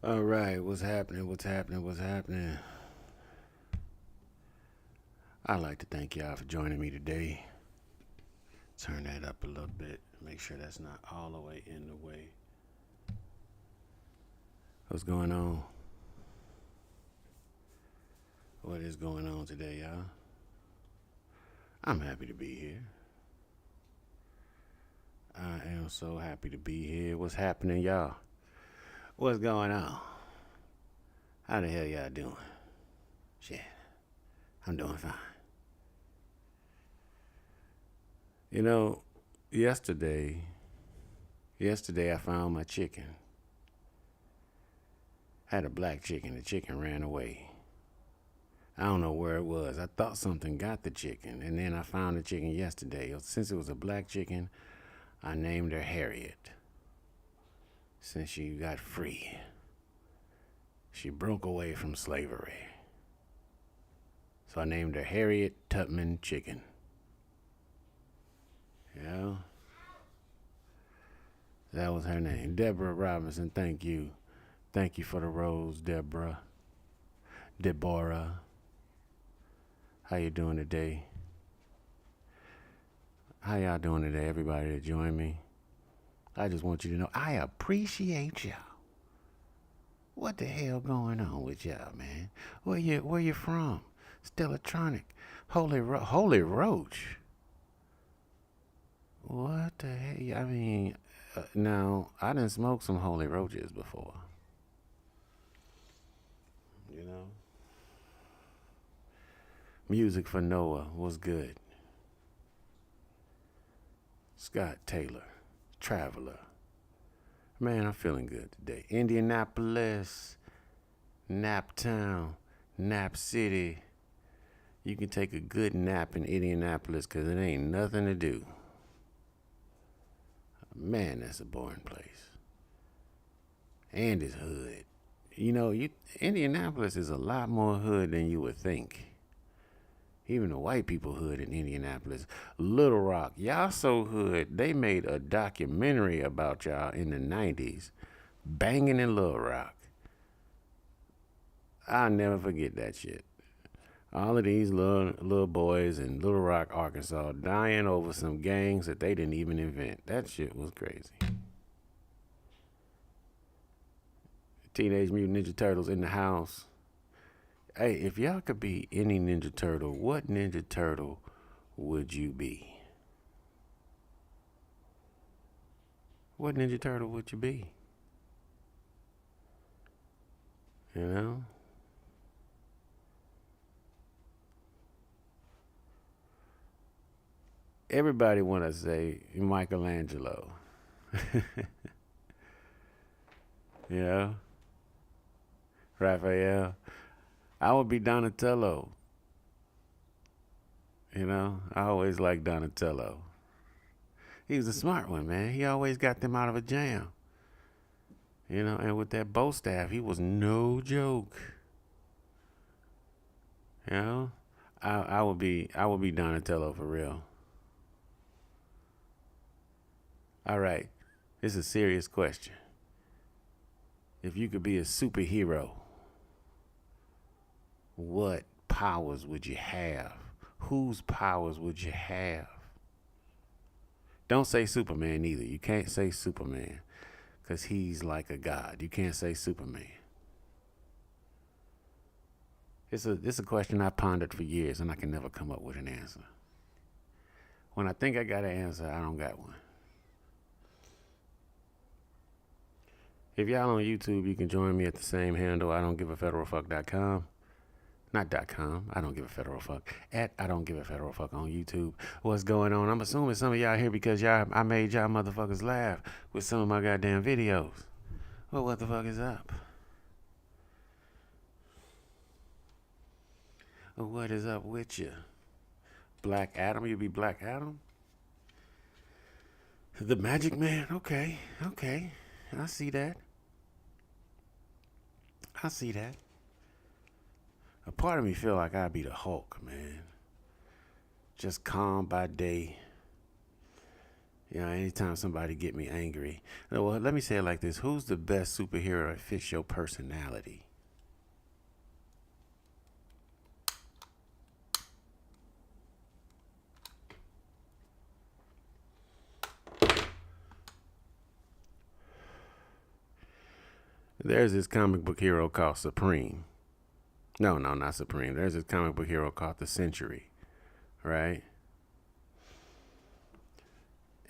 All right, what's happening? What's happening? What's happening? I'd like to thank y'all for joining me today. Turn that up a little bit. Make sure that's not all the way in the way. What's going on? What is going on today, y'all? I'm happy to be here. I am so happy to be here. What's happening, y'all? What's going on? How the hell y'all doing? Shit, I'm doing fine. You know, yesterday, yesterday I found my chicken. I had a black chicken. The chicken ran away. I don't know where it was. I thought something got the chicken, and then I found the chicken yesterday. Since it was a black chicken, I named her Harriet. Since she got free, she broke away from slavery. So I named her Harriet Tubman Chicken. Yeah, that was her name. Deborah Robinson, thank you. Thank you for the rose, Deborah. Deborah. How you doing today? How y'all doing today, everybody that joined me? I just want you to know I appreciate y'all. What the hell going on with y'all, man? Where you from? Stellatronic. Holy Roach. What the hell? I mean, now I didn't smoke some Holy Roaches before. You know. Music for Noah was good. Scott Taylor, Traveler. Man, I'm feeling good today. Indianapolis, Naptown, Nap City. You can take a good nap in Indianapolis because it ain't nothing to do. Man, that's a boring place. And it's hood. You know, Indianapolis is a lot more hood than you would think. Even the white people hood in Indianapolis. Little Rock, y'all so hood, they made a documentary about y'all in the 90s. Banging in Little Rock. I'll never forget that shit. All of these little boys in Little Rock, Arkansas, dying over some gangs that they didn't even invent. That shit was crazy. Teenage Mutant Ninja Turtles in the house. Hey, if y'all could be any Ninja Turtle, what Ninja Turtle would you be? What Ninja Turtle would you be? You know? Everybody want to say Michelangelo. You know? Raphael. I would be Donatello. You know? I always liked Donatello. He was a smart one, man. He always got them out of a jam. You know, and with that bow staff, he was no joke. You know? I would be Donatello for real. All right. This is a serious question. If you could be a superhero, what powers would you have? Whose powers would you have? Don't say Superman either. You can't say Superman because he's like a god. You can't say Superman. It's a question I pondered for years and I can never come up with an answer. When I think I got an answer, I don't got one. If y'all on YouTube, you can join me at the same handle, I don't give a federal fuck.com. Not .com. I don't give a federal fuck. At I don't give a federal fuck on YouTube. What's going on? I'm assuming some of y'all here because I made y'all motherfuckers laugh with some of my goddamn videos. Well, what the fuck is up? What is up with you? Black Adam? You be Black Adam? The Magic Man? Okay, okay. I see that. I see that. A part of me feel like I'd be the Hulk, man. Just calm by day. Anytime somebody get me angry. Well, let me say it like this. Who's the best superhero that fits your personality? There's this comic book hero called Supreme. No, not Supreme. There's this comic book hero called the Century, right?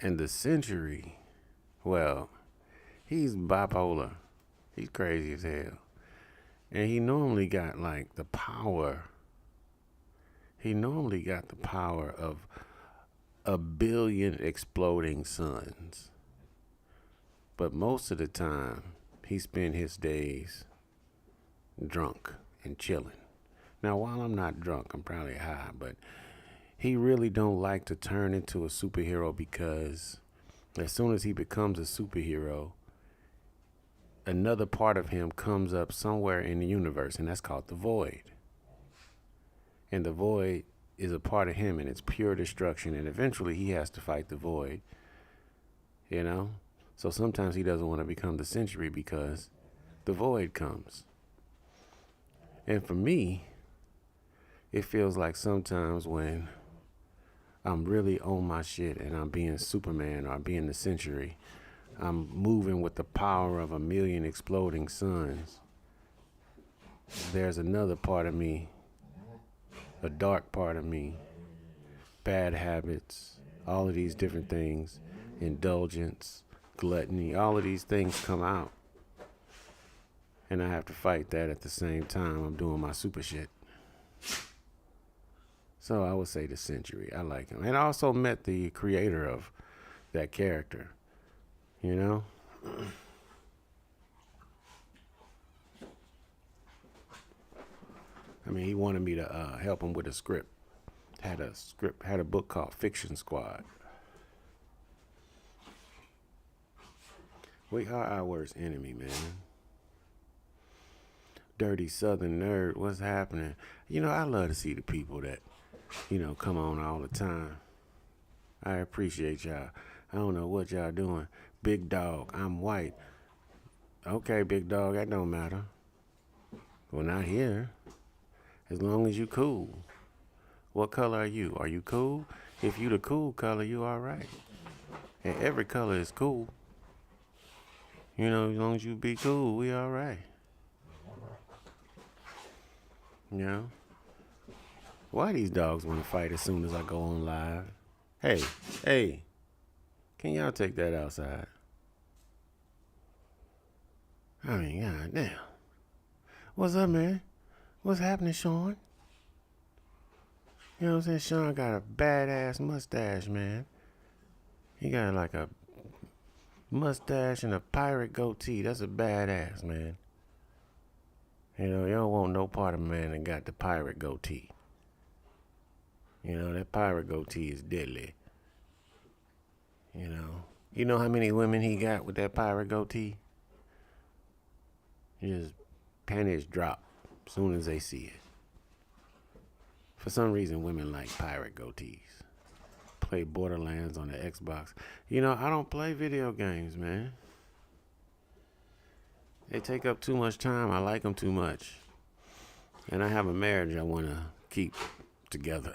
And the Century, well, he's bipolar. He's crazy as hell. And he normally got like the power. He normally got the power of a billion exploding suns. But most of the time, he spent his days drunk and chilling. Now, while I'm not drunk, I'm probably high, but he really don't like to turn into a superhero because as soon as he becomes a superhero, another part of him comes up somewhere in the universe, and that's called the void. And the void is a part of him, and it's pure destruction, and eventually he has to fight the void, you know? So sometimes he doesn't want to become the Century because the void comes. And for me, it feels like sometimes when I'm really on my shit and I'm being Superman or I'm being the Century, I'm moving with the power of a million exploding suns. There's another part of me, a dark part of me, bad habits, all of these different things, indulgence, gluttony, all of these things come out. And I have to fight that at the same time I'm doing my super shit. So I would say the Century. I like him. And I also met the creator of that character. You know? I mean, he wanted me to help him with a script. Had a book called Fiction Squad. We are our worst enemy, man. Dirty Southern nerd, what's happening? I love to see the people that, come on all the time. I appreciate y'all. I don't know what y'all doing. Big dog, I'm white. Okay, big dog, that don't matter. Well, not here. As long as you cool. What color are you? Are you cool? If you the cool color, you all right. And every color is cool. As long as you be cool, we all right. Why these dogs want to fight as soon as I go on live? Hey, can y'all take that outside? I mean, god damn. What's up, man? What's happening, Sean? You know what I'm saying? Sean got a badass mustache, man. He got like a mustache and a pirate goatee. That's a badass, man. You don't want no part of man that got the pirate goatee. That pirate goatee is deadly. You know how many women he got with that pirate goatee? Just panties drop as soon as they see it. For some reason, women like pirate goatees. Play Borderlands on the Xbox. I don't play video games, man. They take up too much time. I like them too much. And I have a marriage I want to keep together.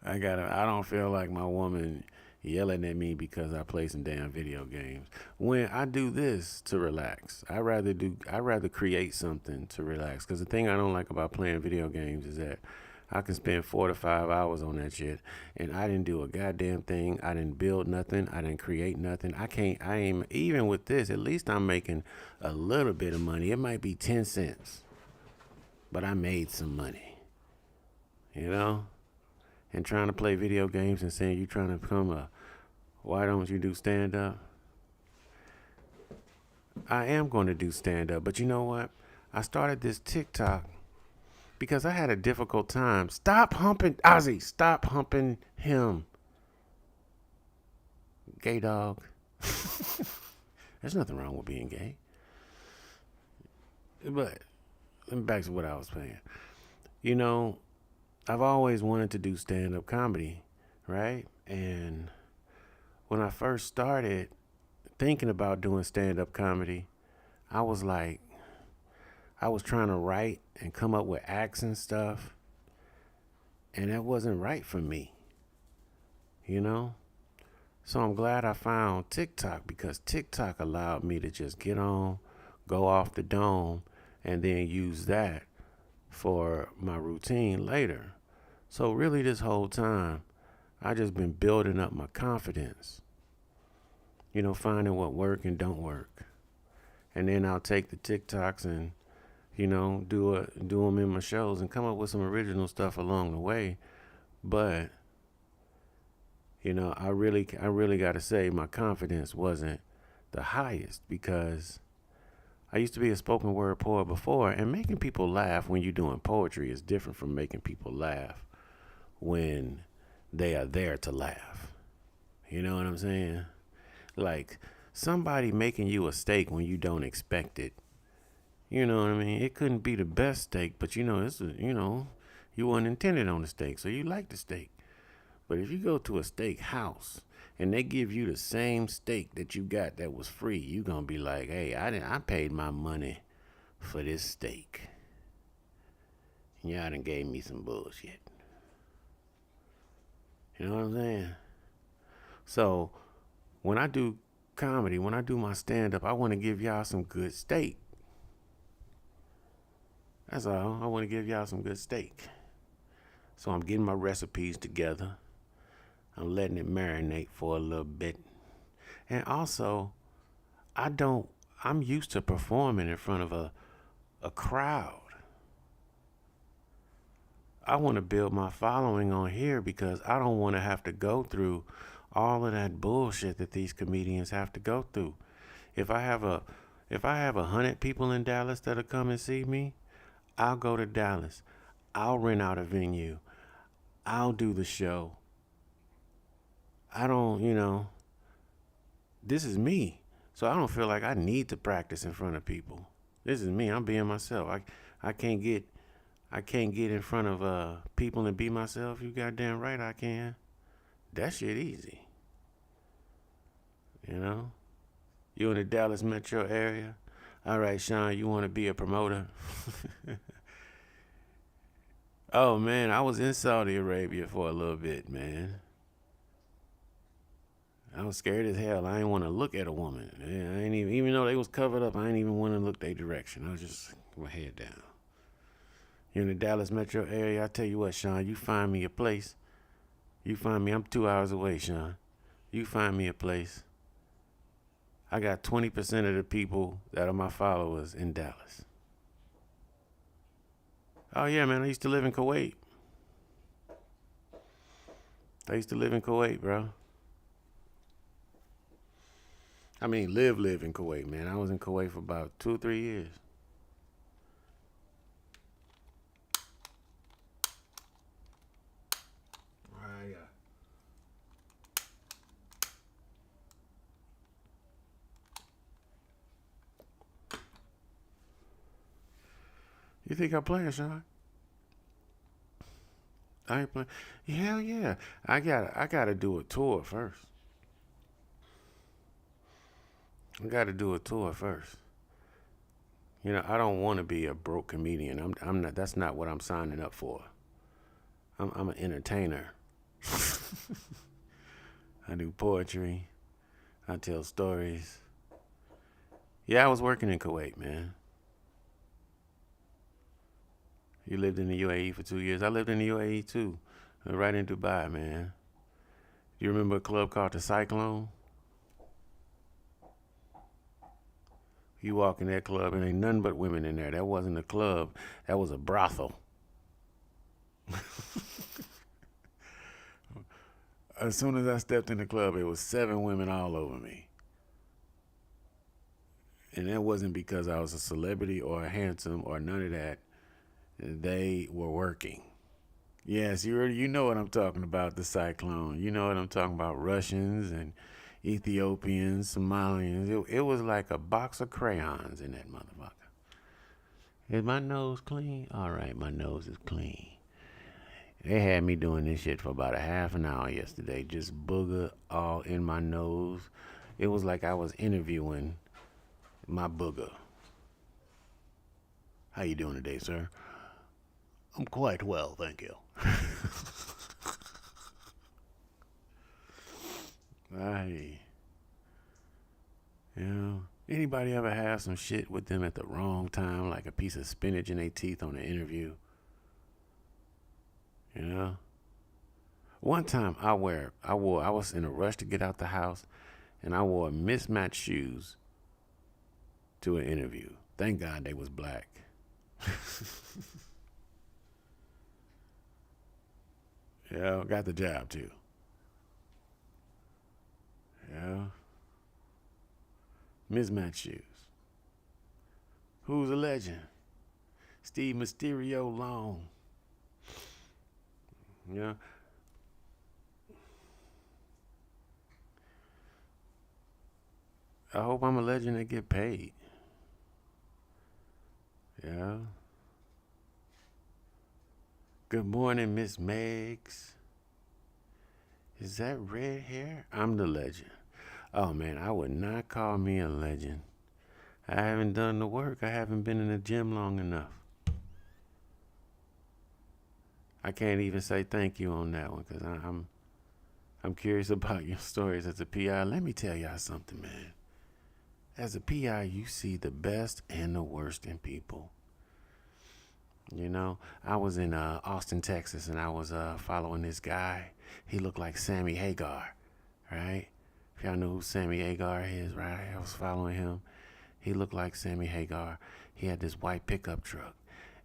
I don't feel like my woman yelling at me because I play some damn video games. When I do this to relax, I rather create something to relax. Because the thing I don't like about playing video games is that I can spend 4 to 5 hours on that shit, and I didn't do a goddamn thing. I didn't build nothing. I didn't create nothing. I ain't, even with this, at least I'm making a little bit of money. It might be 10 cents, but I made some money, And trying to play video games and saying you trying to become why don't you do stand up? I am going to do stand up, but you know what? I started this TikTok because I had a difficult time. Stop humping Ozzy. Stop humping him. Gay dog. There's nothing wrong with being gay. But back to what I was saying. I've always wanted to do stand-up comedy, right? And when I first started thinking about doing stand up comedy, I was like, I was trying to write and come up with acts and stuff, and that wasn't right for me, you know? So I'm glad I found TikTok because TikTok allowed me to just get on, go off the dome, and then use that for my routine later. So really this whole time, I just been building up my confidence, finding what work and don't work. And then I'll take the TikToks and, do them in my shows and come up with some original stuff along the way. But I really got to say my confidence wasn't the highest because I used to be a spoken word poet before, and making people laugh when you're doing poetry is different from making people laugh when they are there to laugh. You know what I'm saying? Like somebody making you a steak when you don't expect it. You know what I mean? It couldn't be the best steak, but you weren't intended on the steak, so you like the steak. But if you go to a steak house and they give you the same steak that you got that was free, you gonna be like, "Hey, I paid my money for this steak. Y'all done gave me some bullshit." You know what I'm saying? So when I do comedy, when I do my stand up, I want to give y'all some good steak. That's all. I want to give y'all some good steak. So I'm getting my recipes together. I'm letting it marinate for a little bit. And also, I don't I'm used to performing in front of a crowd. I want to build my following on here because I don't want to have to go through all of that bullshit that these comedians have to go through. If I have a if I have 100 people in Dallas that'll come and see me, I'll go to Dallas. I'll rent out a venue. I'll do the show. I don't, this is me. So I don't feel like I need to practice in front of people. This is me. I'm being myself. I can't get I can't get in front of people and be myself. You goddamn right I can. That shit easy. You know? You in the Dallas metro area? All right, Sean, you want to be a promoter? Oh man, I was in Saudi Arabia for a little bit, man. I was scared as hell. I didn't want to look at a woman. Yeah, I ain't even though they was covered up, I ain't even want to look their direction. I was just with my head down. You're in the Dallas metro area. I tell you what, Sean, you find me a place. You find me. I'm 2 hours away, Sean. You find me a place. I got 20% of the people that are my followers in Dallas. Oh yeah, man. I used to live in Kuwait. I used to live in Kuwait, bro. I mean, live in Kuwait, man. I was in Kuwait for about 2 or 3 years. Right. You think I'm playing, Sean? I ain't playing. Hell yeah. I gotta do a tour first. I gotta do a tour first. I don't want to be a broke comedian. I'm not. That's not what I'm signing up for. I'm an entertainer. I do poetry. I tell stories. Yeah, I was working in Kuwait, man. You lived in the UAE for 2 years. I lived in the UAE too, right in Dubai, man. Do you remember a club called the Cyclone? You walk in that club and ain't nothing but women in there. That wasn't a club. That was a brothel. As soon as I stepped in the club, it was 7 women all over me. And that wasn't because I was a celebrity or handsome or none of that. They were working. Yes, you know what I'm talking about, the cyclone. You know what I'm talking about, Russians and Ethiopians, Somalians. It was like a box of crayons in that motherfucker. Is my nose clean? All right, my nose is clean. They had me doing this shit for about a half an hour yesterday, just booger all in my nose. It was like I was interviewing my booger. How you doing today, sir? I'm quite well, thank you. Hey, you know, anybody ever have some shit with them at the wrong time, like a piece of spinach in their teeth on an interview? You know? One time I was in a rush to get out the house and I wore mismatched shoes to an interview. Thank God they was black. Yeah, got the job too. Yeah. Mismatched shoes. Who's a legend? Steve Mysterio Long. Yeah. I hope I'm a legend that get paid. Yeah. Good morning, Miss Megs. Is that red hair? I'm the legend. Oh man, I would not call me a legend. I haven't done the work. I haven't been in the gym long enough. I can't even say thank you on that one because I'm curious about your stories as a PI. Let me tell y'all something, man. As a PI, you see the best and the worst in people. You know, I was in Austin, Texas, and I was following this guy. He looked like Sammy Hagar, right? If y'all know who Sammy Hagar is, right? I was following him. He looked like Sammy Hagar. He had this white pickup truck,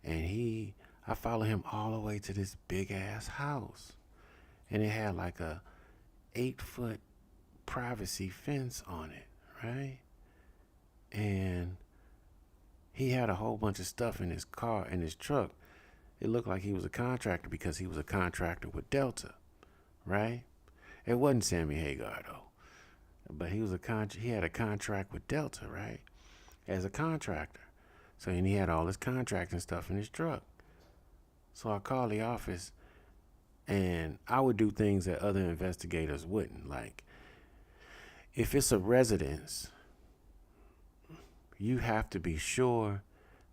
and I followed him all the way to this big ass house, and it had like a 8-foot privacy fence on it, right? And he had a whole bunch of stuff in his car, in his truck. It looked like he was a contractor because he was a contractor with Delta, right? It wasn't Sammy Hagar though, but he had a contract with Delta, right? As a contractor. So and he had all his contracting stuff in his truck. So I called the office, and I would do things that other investigators wouldn't. Like, if it's a residence, you have to be sure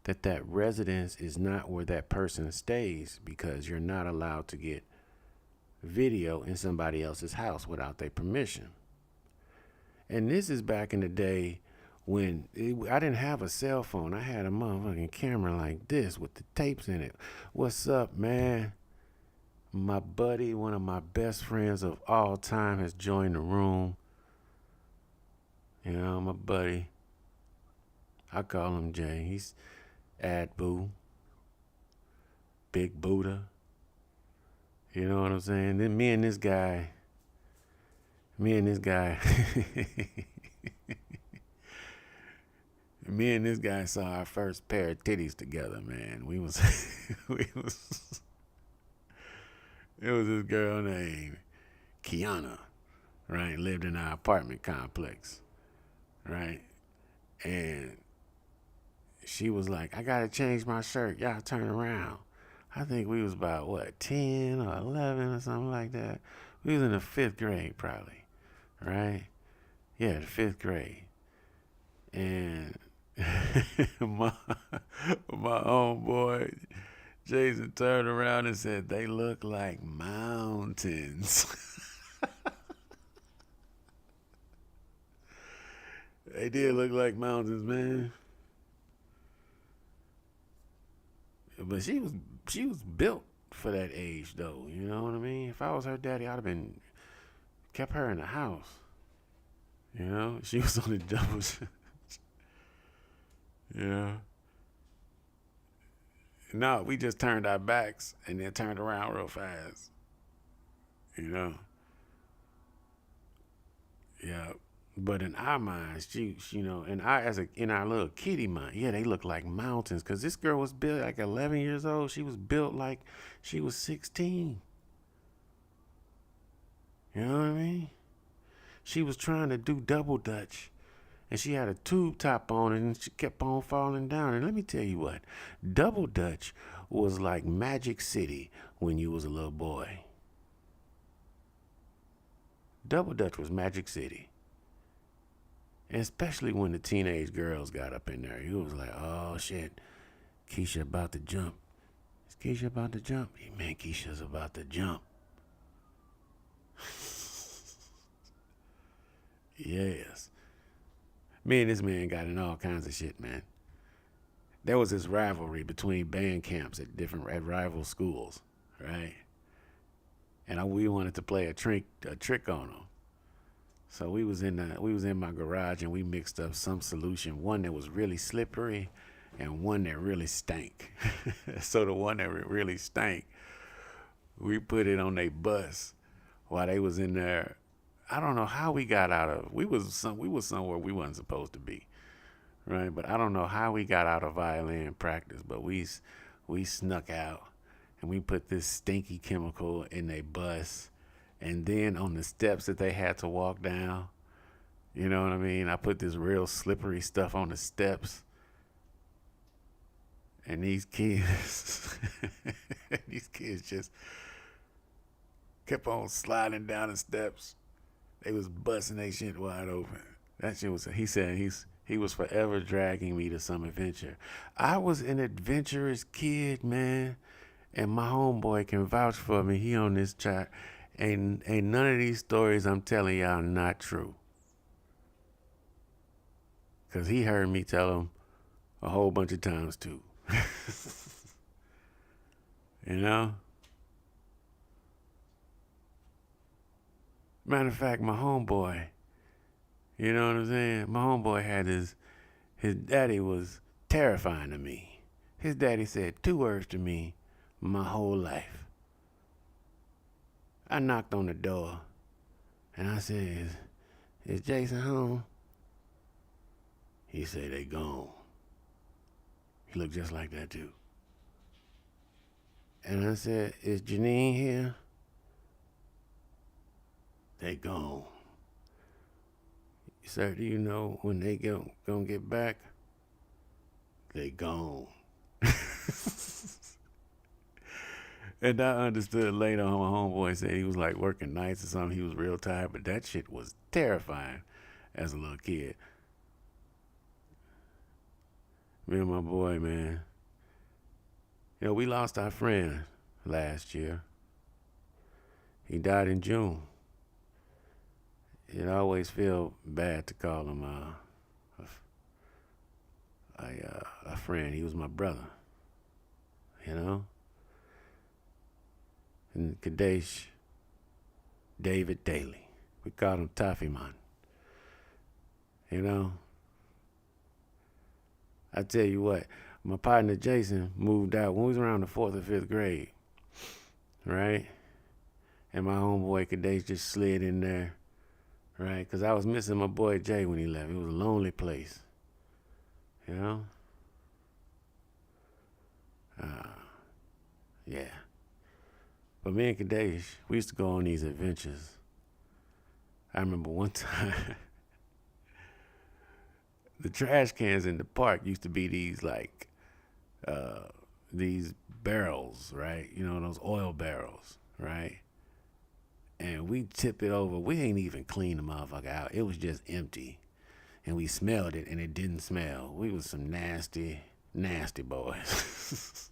that that residence is not where that person stays, because you're not allowed to get video in somebody else's house without their permission. And this is back in the day when I didn't have a cell phone. I had a motherfucking camera like this with the tapes in it. What's up, man? My buddy, one of my best friends of all time, has joined the room. You know, my buddy. I call him Jay. He's Ad Boo. Big Buddha. You know what I'm saying? Then me and this guy me and this guy saw our first pair of titties together, man. We was it was this girl named Kiana, right? Lived in our apartment complex, right? And she was like, I gotta change my shirt. Y'all turn around. I think we was about, 10 or 11 or something like that. We was in the 5th grade probably, right? Yeah, the 5th grade. And my homeboy Jason turned around and said, they look like mountains. They did look like mountains, man. But she was built for that age, though. You know what I mean? If I was her daddy, I'd have kept her in the house. You know, she was on the double. Yeah. No, we just turned our backs and then turned around real fast. You know. Yeah. But in our minds, she you know, in our little kitty mind, yeah, they look like mountains. Cause this girl was built like 11 years old. She was built like she was 16. You know what I mean? She was trying to do double dutch, and she had a tube top on, and she kept on falling down. And let me tell you what, double dutch was like Magic City when you was a little boy. Double Dutch was Magic City. And especially when the teenage girls got up in there. You was like, oh shit, Keisha about to jump. Is Keisha about to jump? Yeah, man, Keisha's about to jump. Yes. Me and this man got in all kinds of shit, man. There was this rivalry between band camps at rival schools, right? And we wanted to play a trick on them. So we was in my garage and we mixed up some solution, one that was really slippery and one that really stank. So the one that really stank, we put it on their bus while they was in there. I don't know how we got out of. We was somewhere we wasn't supposed to be, right? But I don't know how we got out of violin practice. But we snuck out and we put this stinky chemical in their bus, and then on the steps that they had to walk down, you know what I mean? I put this real slippery stuff on the steps, and these kids, just kept on sliding down the steps. They was busting their shit wide open. That shit was, he said he was forever dragging me to some adventure. I was an adventurous kid, man. And my homeboy can vouch for me. He on this chat. Ain't none of these stories I'm telling y'all not true. Because he heard me tell him a whole bunch of times too. You know? Matter of fact, my homeboy, you know what I'm saying? My homeboy had his daddy was terrifying to me. His daddy said 2 words to me my whole life. I knocked on the door and I said, is Jason home? He said, they gone. He looked just like that too. And I said, is Janine here? They gone. Sir, do you know when they gonna get back? They gone. And I understood later on, my homeboy said he was like working nights or something. He was real tired, but that shit was terrifying as a little kid. Me and my boy, man. You know, we lost our friend last year. He died in June. It always feel bad to call him a friend. He was my brother, you know. And Kadesh David Daly, we called him Toffee Man. You know, I tell you what, my partner Jason moved out when we was around the 4th or 5th grade, right? And my homeboy Kadesh just slid in there. Right, because I was missing my boy Jay when he left. It was a lonely place, you know? Yeah. But me and Kadesh, we used to go on these adventures. I remember one time, the trash cans in the park used to be these these barrels, right? You know, those oil barrels, right? And we tip it over. We ain't even clean the motherfucker out. It was just empty. And we smelled it, and it didn't smell. We was some nasty, nasty boys.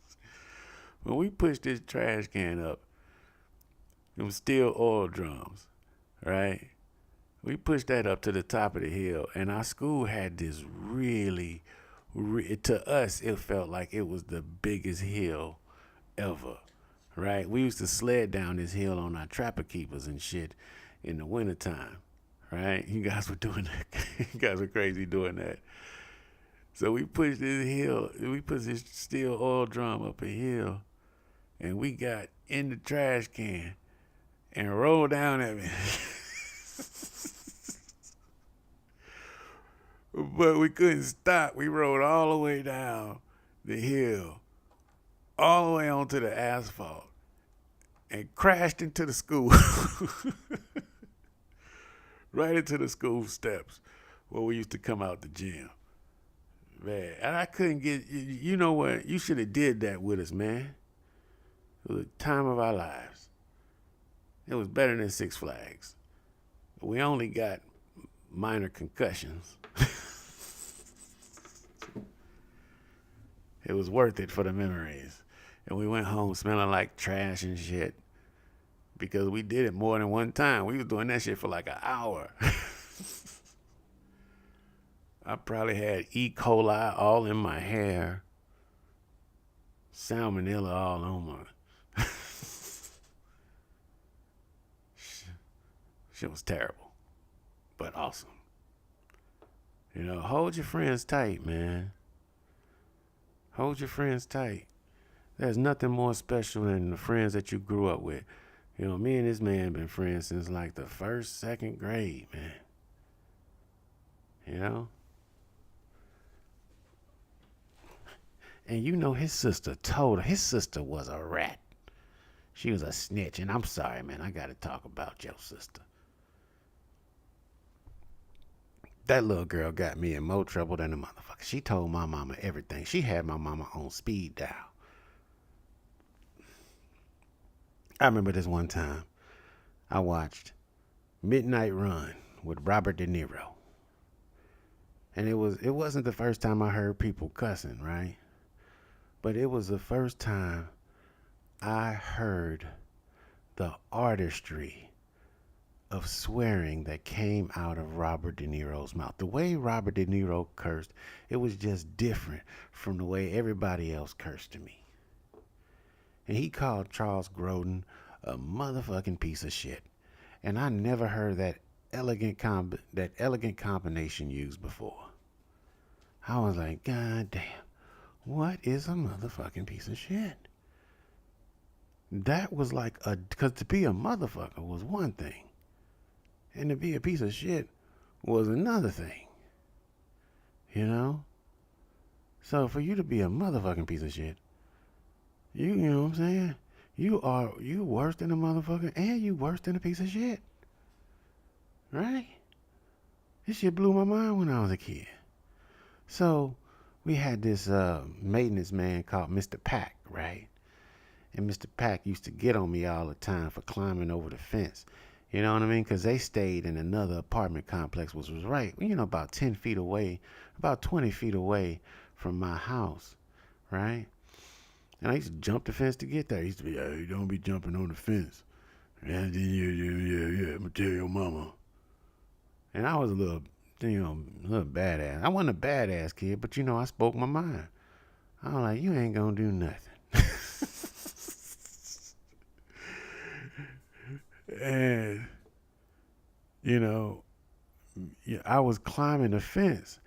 When we pushed this trash can up, it was steel oil drums, right? We pushed that up to the top of the hill, and our school had this really, to us, it felt like it was the biggest hill ever. Right, we used to sled down this hill on our trapper keepers and shit in the wintertime. Right, you guys were doing that. You guys were crazy doing that. So we pushed this steel oil drum up a hill, and we got in the trash can and rolled down at me. But we couldn't stop. We rode all the way down the hill, all the way onto the asphalt, and crashed into the school. Right into the school steps where we used to come out the gym. Man, and I couldn't get. You know what? You should have did that with us, man. It was the time of our lives. It was better than Six Flags. We only got minor concussions. It was worth it for the memories. And we went home smelling like trash and shit because we did it more than one time. We was doing that shit for like an hour. I probably had E. coli all in my hair, salmonella all on my. Shit was terrible, but awesome. You know, hold your friends tight, man. Hold your friends tight. There's nothing more special than the friends that you grew up with. You know, me and this man been friends since like the first, second grade, man. You know? And you know his sister was a rat. She was a snitch. And I'm sorry, man, I gotta talk about your sister. That little girl got me in more trouble than a motherfucker. She told my mama everything. She had my mama on speed dial. I remember this one time I watched Midnight Run with Robert De Niro. And it wasn't the first time I heard people cussing, right? But it was the first time I heard the artistry of swearing that came out of Robert De Niro's mouth. The way Robert De Niro cursed, it was just different from the way everybody else cursed to me. And he called Charles Grodin a motherfucking piece of shit. And I never heard that elegant combination used before. I was like, God damn, what is a motherfucking piece of shit? That was like because to be a motherfucker was one thing. And to be a piece of shit was another thing. You know? So for you to be a motherfucking piece of shit, you know what I'm saying? You worse than a motherfucker and you worse than a piece of shit. Right? This shit blew my mind when I was a kid. So we had this maintenance man called Mr. Pack, right? And Mr. Pack used to get on me all the time for climbing over the fence. You know what I mean? Because they stayed in another apartment complex, which was right, you know, about 10 feet away, about 20 feet away from my house, right? And I used to jump the fence to get there. He used to be, hey, don't be jumping on the fence. And then, yeah, I'm going to tell your mama. And I was a little badass. I wasn't a badass kid, but, you know, I spoke my mind. I was like, you ain't going to do nothing. And, you know, I was climbing the fence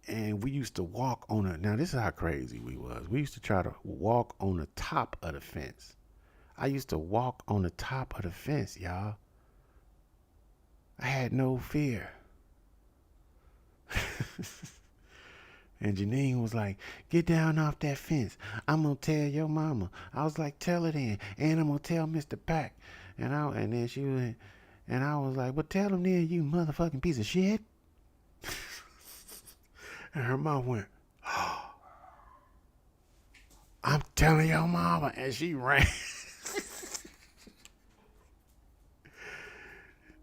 and we used to walk on now this is how crazy we was. We used to try to walk on the top of the fence. I used to walk on the top of the fence, y'all. I had no fear. And Janine was like, get down off that fence. I'm going to tell your mama. I was like, tell her then. And I'm going to tell Mr. Pack. And then she went, and I was like, well, tell him then, you motherfucking piece of shit. And her mom went, oh, I'm telling your mama. And she ran.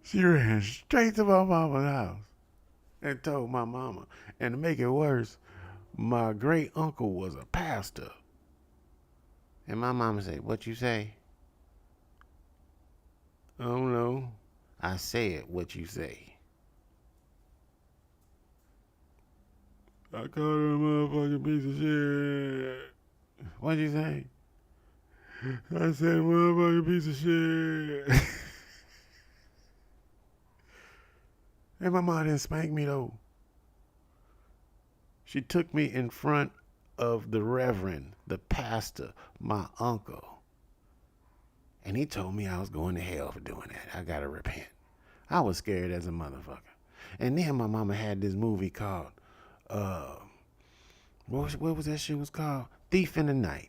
She ran straight to my mama's house and told my mama. And to make it worse, my great uncle was a pastor. And my mama said, what you say? Oh no. I said what you say. I called her a motherfucking piece of shit. What'd you say? I said motherfucking piece of shit. And my mom didn't spank me though. She took me in front of the reverend, the pastor, my uncle. And he told me I was going to hell for doing that. I gotta repent. I was scared as a motherfucker. And then my mama had this movie called, what was that shit was called? Thief in the Night.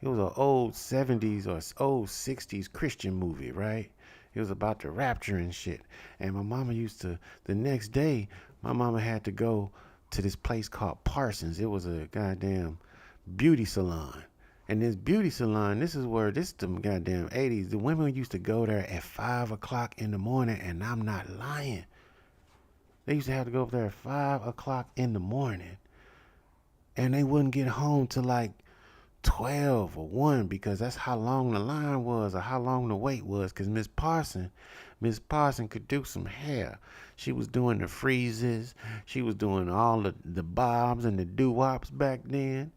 It was an old 70s or old 60s Christian movie, right? It was about the rapture and shit. And my mama used to, the next day, my mama had to go to this place called Parsons. It was a goddamn beauty salon. And this beauty salon, this is the goddamn 80s. The women used to go there at 5 o'clock in the morning, and I'm not lying. They used to have to go up there at 5 o'clock in the morning. And they wouldn't get home till like 12 or 1 because that's how long the line was or how long the wait was. Because Miss Parson could do some hair. She was doing the freezes. She was doing all the bobs and the doo-wops back then.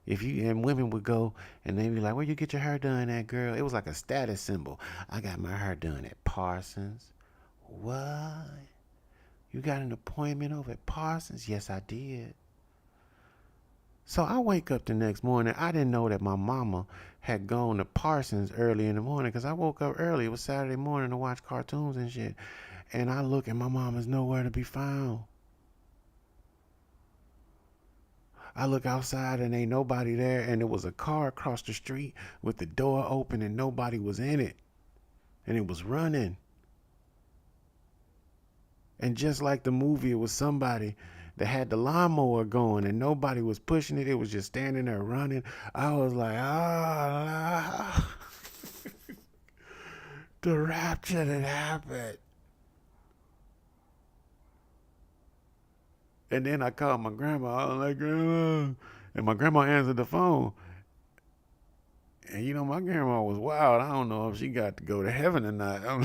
And women would go and they'd be like, where you get your hair done at, girl? It was like a status symbol. I got my hair done at Parsons. What? You got an appointment over at Parsons? Yes, I did. So I wake up the next morning. I didn't know that my mama had gone to Parsons early in the morning because I woke up early. It was Saturday morning to watch cartoons and shit. And I look and my mama's nowhere to be found. I look outside and ain't nobody there, and there was a car across the street with the door open and nobody was in it. And it was running. And just like the movie, it was somebody that had the lawnmower going and nobody was pushing it. It was just standing there running. I was like, oh, the rapture that happened. And then I called my grandma. I was like, Grandma. And my grandma answered the phone. And you know, my grandma was wild. I don't know if she got to go to heaven or not. I'm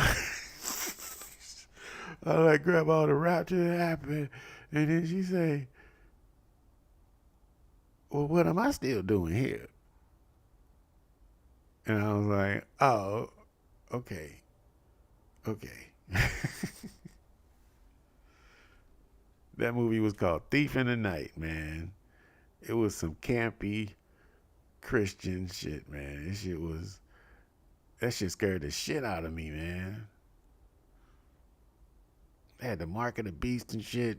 like, Grandma, the rapture happened. And then she say, well, what am I still doing here? And I was like, oh, okay. That movie was called Thief in the Night, man. It was some campy Christian shit, man. That shit scared the shit out of me, man. They had the mark of the beast and shit.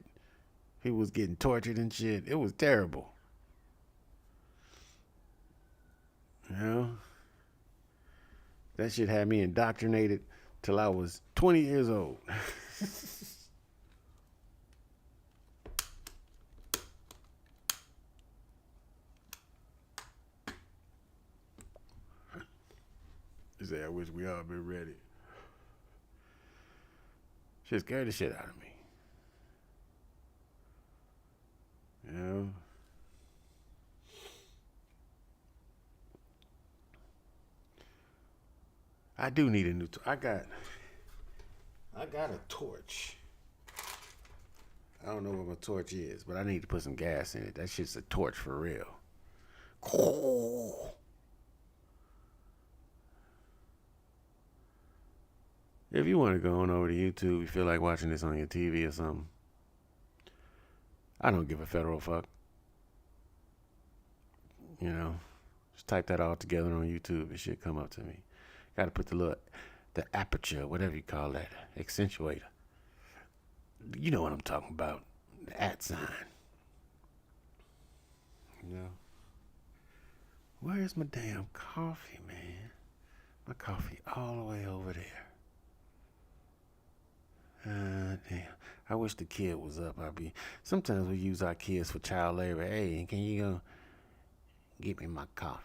People was getting tortured and shit. It was terrible. You know? That shit had me indoctrinated till I was 20 years old. You say, I wish we all been ready. Shit scared the shit out of me. You know? I do need a new I got a torch. I don't know what my torch is, but I need to put some gas in it. That shit's a torch for real. If you want to go on over to YouTube, you feel like watching this on your TV or something, I don't give a federal fuck. You know, just type that all together on YouTube. It should come up to me. Got to put the aperture, whatever you call that, accentuator. You know what I'm talking about. The @ sign. You know. Where's my damn coffee, man? My coffee all the way over there. Damn. I wish the kid was up. Sometimes we use our kids for child labor. Hey, can you go get me my coffee?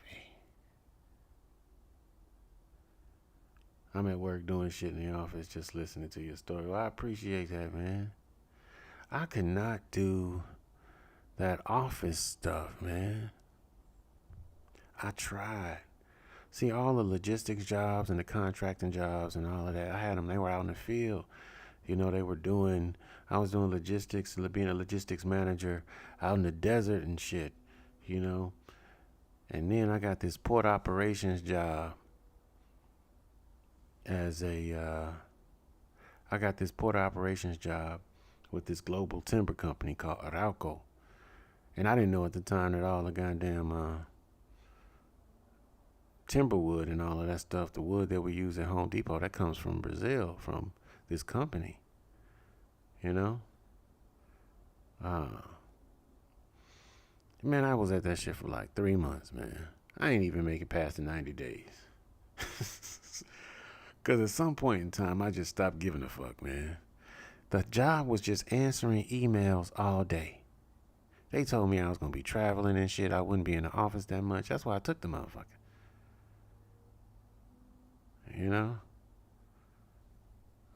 I'm at work doing shit in the office, just listening to your story. Well, I appreciate that, man. I could not do that office stuff, man. I tried. See, all the logistics jobs and the contracting jobs and all of that, I had them. They were out in the field. You know, I was doing logistics, being a logistics manager out in the desert and shit, you know. And then I got this port operations job with this global timber company called Arauco. And I didn't know at the time that all the goddamn timber wood and all of that stuff, the wood that we use at Home Depot, that comes from Brazil, from this company. You know? Man, I was at that shit for like 3 months, man. I ain't even make it past the 90 days. Because at some point in time, I just stopped giving a fuck, man. The job was just answering emails all day. They told me I was gonna be traveling and shit. I wouldn't be in the office that much. That's why I took the motherfucker. You know?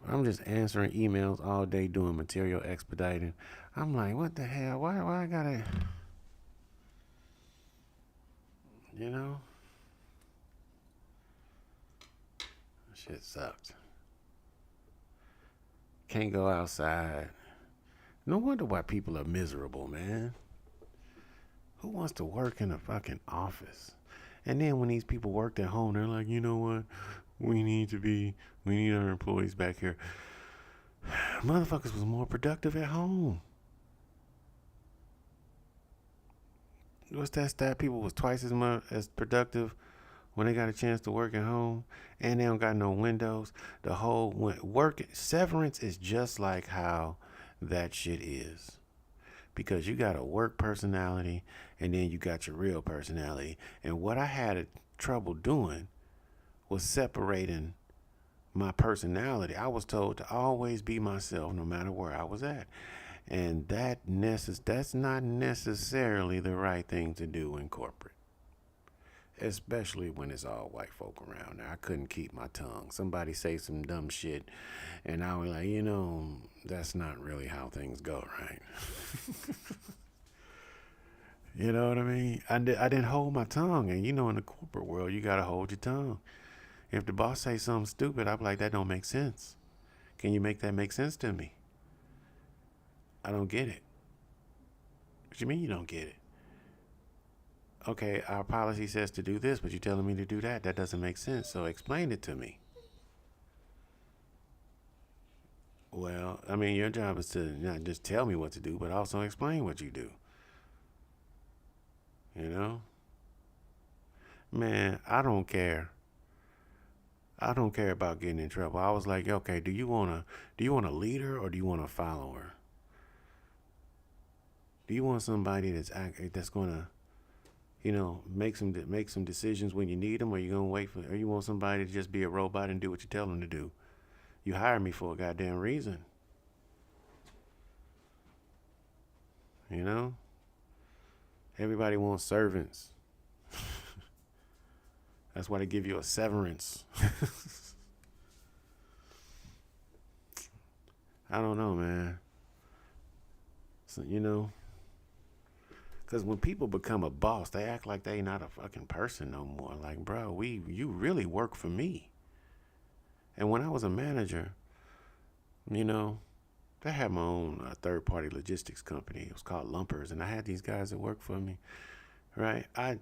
I'm just answering emails all day doing material expediting. I'm like, what the hell? Why I gotta, you know? Shit sucks. Can't go outside. No wonder why people are miserable, man. Who wants to work in a fucking office? And then when these people work at home, they're like, you know what? We need our employees back here. Motherfuckers was more productive at home. What's that stat? People was twice as much as productive when they got a chance to work at home, and they don't got no windows. The whole work severance is just like how that shit is, because you got a work personality and then you got your real personality. And what I had trouble doing was separating my personality. I was told to always be myself no matter where I was at. And that's not necessarily the right thing to do in corporate, especially when it's all white folk around. Now, I couldn't keep my tongue. Somebody say some dumb shit, and I was like, that's not really how things go, right? You know what I mean? I didn't hold my tongue, and in the corporate world, you gotta hold your tongue. If the boss say something stupid, I'm like, that don't make sense. Can you make that make sense to me? I don't get it. What you mean you don't get it? Okay, our policy says to do this, but you're telling me to do that. That doesn't make sense. So explain it to me. Well, I mean, your job is to not just tell me what to do, but also explain what you do. You know? Man, I don't care. I don't care about getting in trouble. I was like, okay, do you want a leader or do you want a follower? Do you want somebody that's gonna, make some decisions when you need them, or you gonna wait for, or you want somebody to just be a robot and do what you tell them to do? You hire me for a goddamn reason. You know? Everybody wants servants. That's why they give you a severance. I don't know, man. So, because when people become a boss, they act like they not a fucking person no more. Like, bro, you really work for me. And when I was a manager, I had my own third-party logistics company. It was called Lumpers, and I had these guys that worked for me, right? I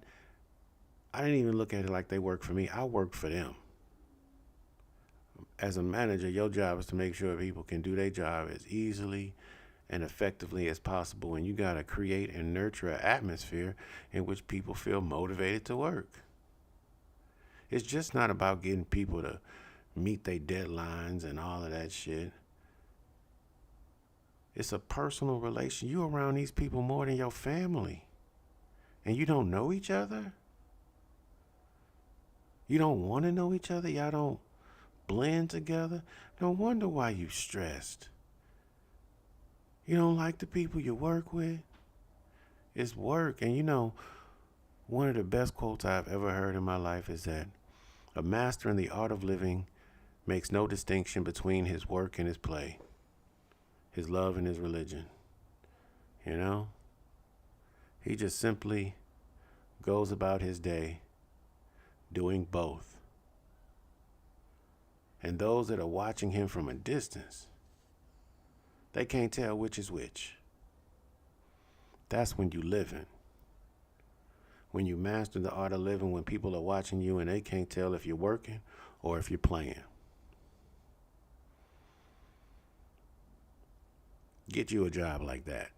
didn't even look at it like they worked for me. I worked for them. As a manager, your job is to make sure people can do their job as easily and effectively as possible, and you got to create and nurture an atmosphere in which people feel motivated to work. It's just not about getting people to meet their deadlines and all of that shit. It's a personal relation. You around these people more than your family, and you don't know each other. You don't want to know each other. Y'all don't blend together. No wonder why you stressed. You don't like the people you work with. It's work. And one of the best quotes I've ever heard in my life is that a master in the art of living makes no distinction between his work and his play, his love and his religion. He just simply goes about his day doing both. And those that are watching him from a distance, they can't tell which is which. That's when you living. When you master the art of living, when people are watching you and they can't tell if you're working or if you're playing. Get you a job like that.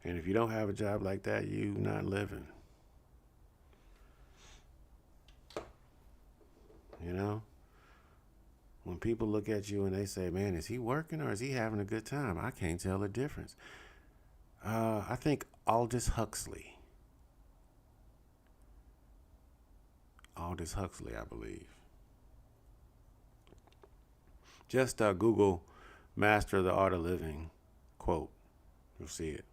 And if you don't have a job like that, you not living. When people look at you and they say, man, is he working or is he having a good time? I can't tell the difference. I think Aldous Huxley, I believe. Just Google Master of the Art of Living quote, You'll see it.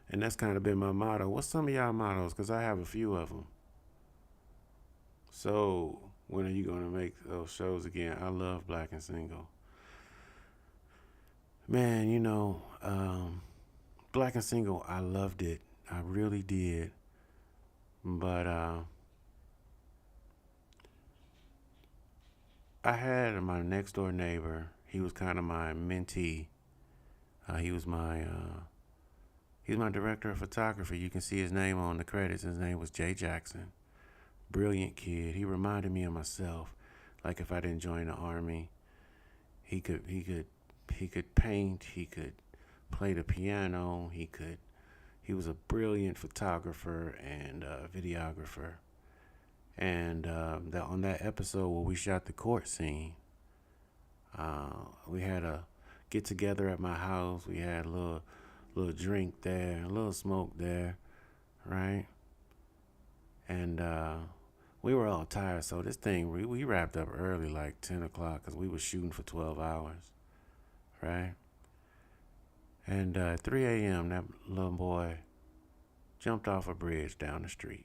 And that's kind of been my motto. What's some of y'all mottos? Because I have a few of them. So, when are you going to make those shows again? I love Black and Single. Man, Black and Single, I loved it. I really did. But I had my next door neighbor. He was kind of my mentee. He was my director of photography. You can see his name on the credits. His name was Jay Jackson. Brilliant kid. He reminded me of myself. Like if I didn't join the army, he could paint. He could play the piano. He was a brilliant photographer and videographer. And on that episode where we shot the court scene, we had a get together at my house. We had a little drink there, a little smoke there, right? And we were all tired, so this thing we wrapped up early, like 10 o'clock, because we were shooting for 12 hours, right? And at 3 a.m., that little boy jumped off a bridge down the street.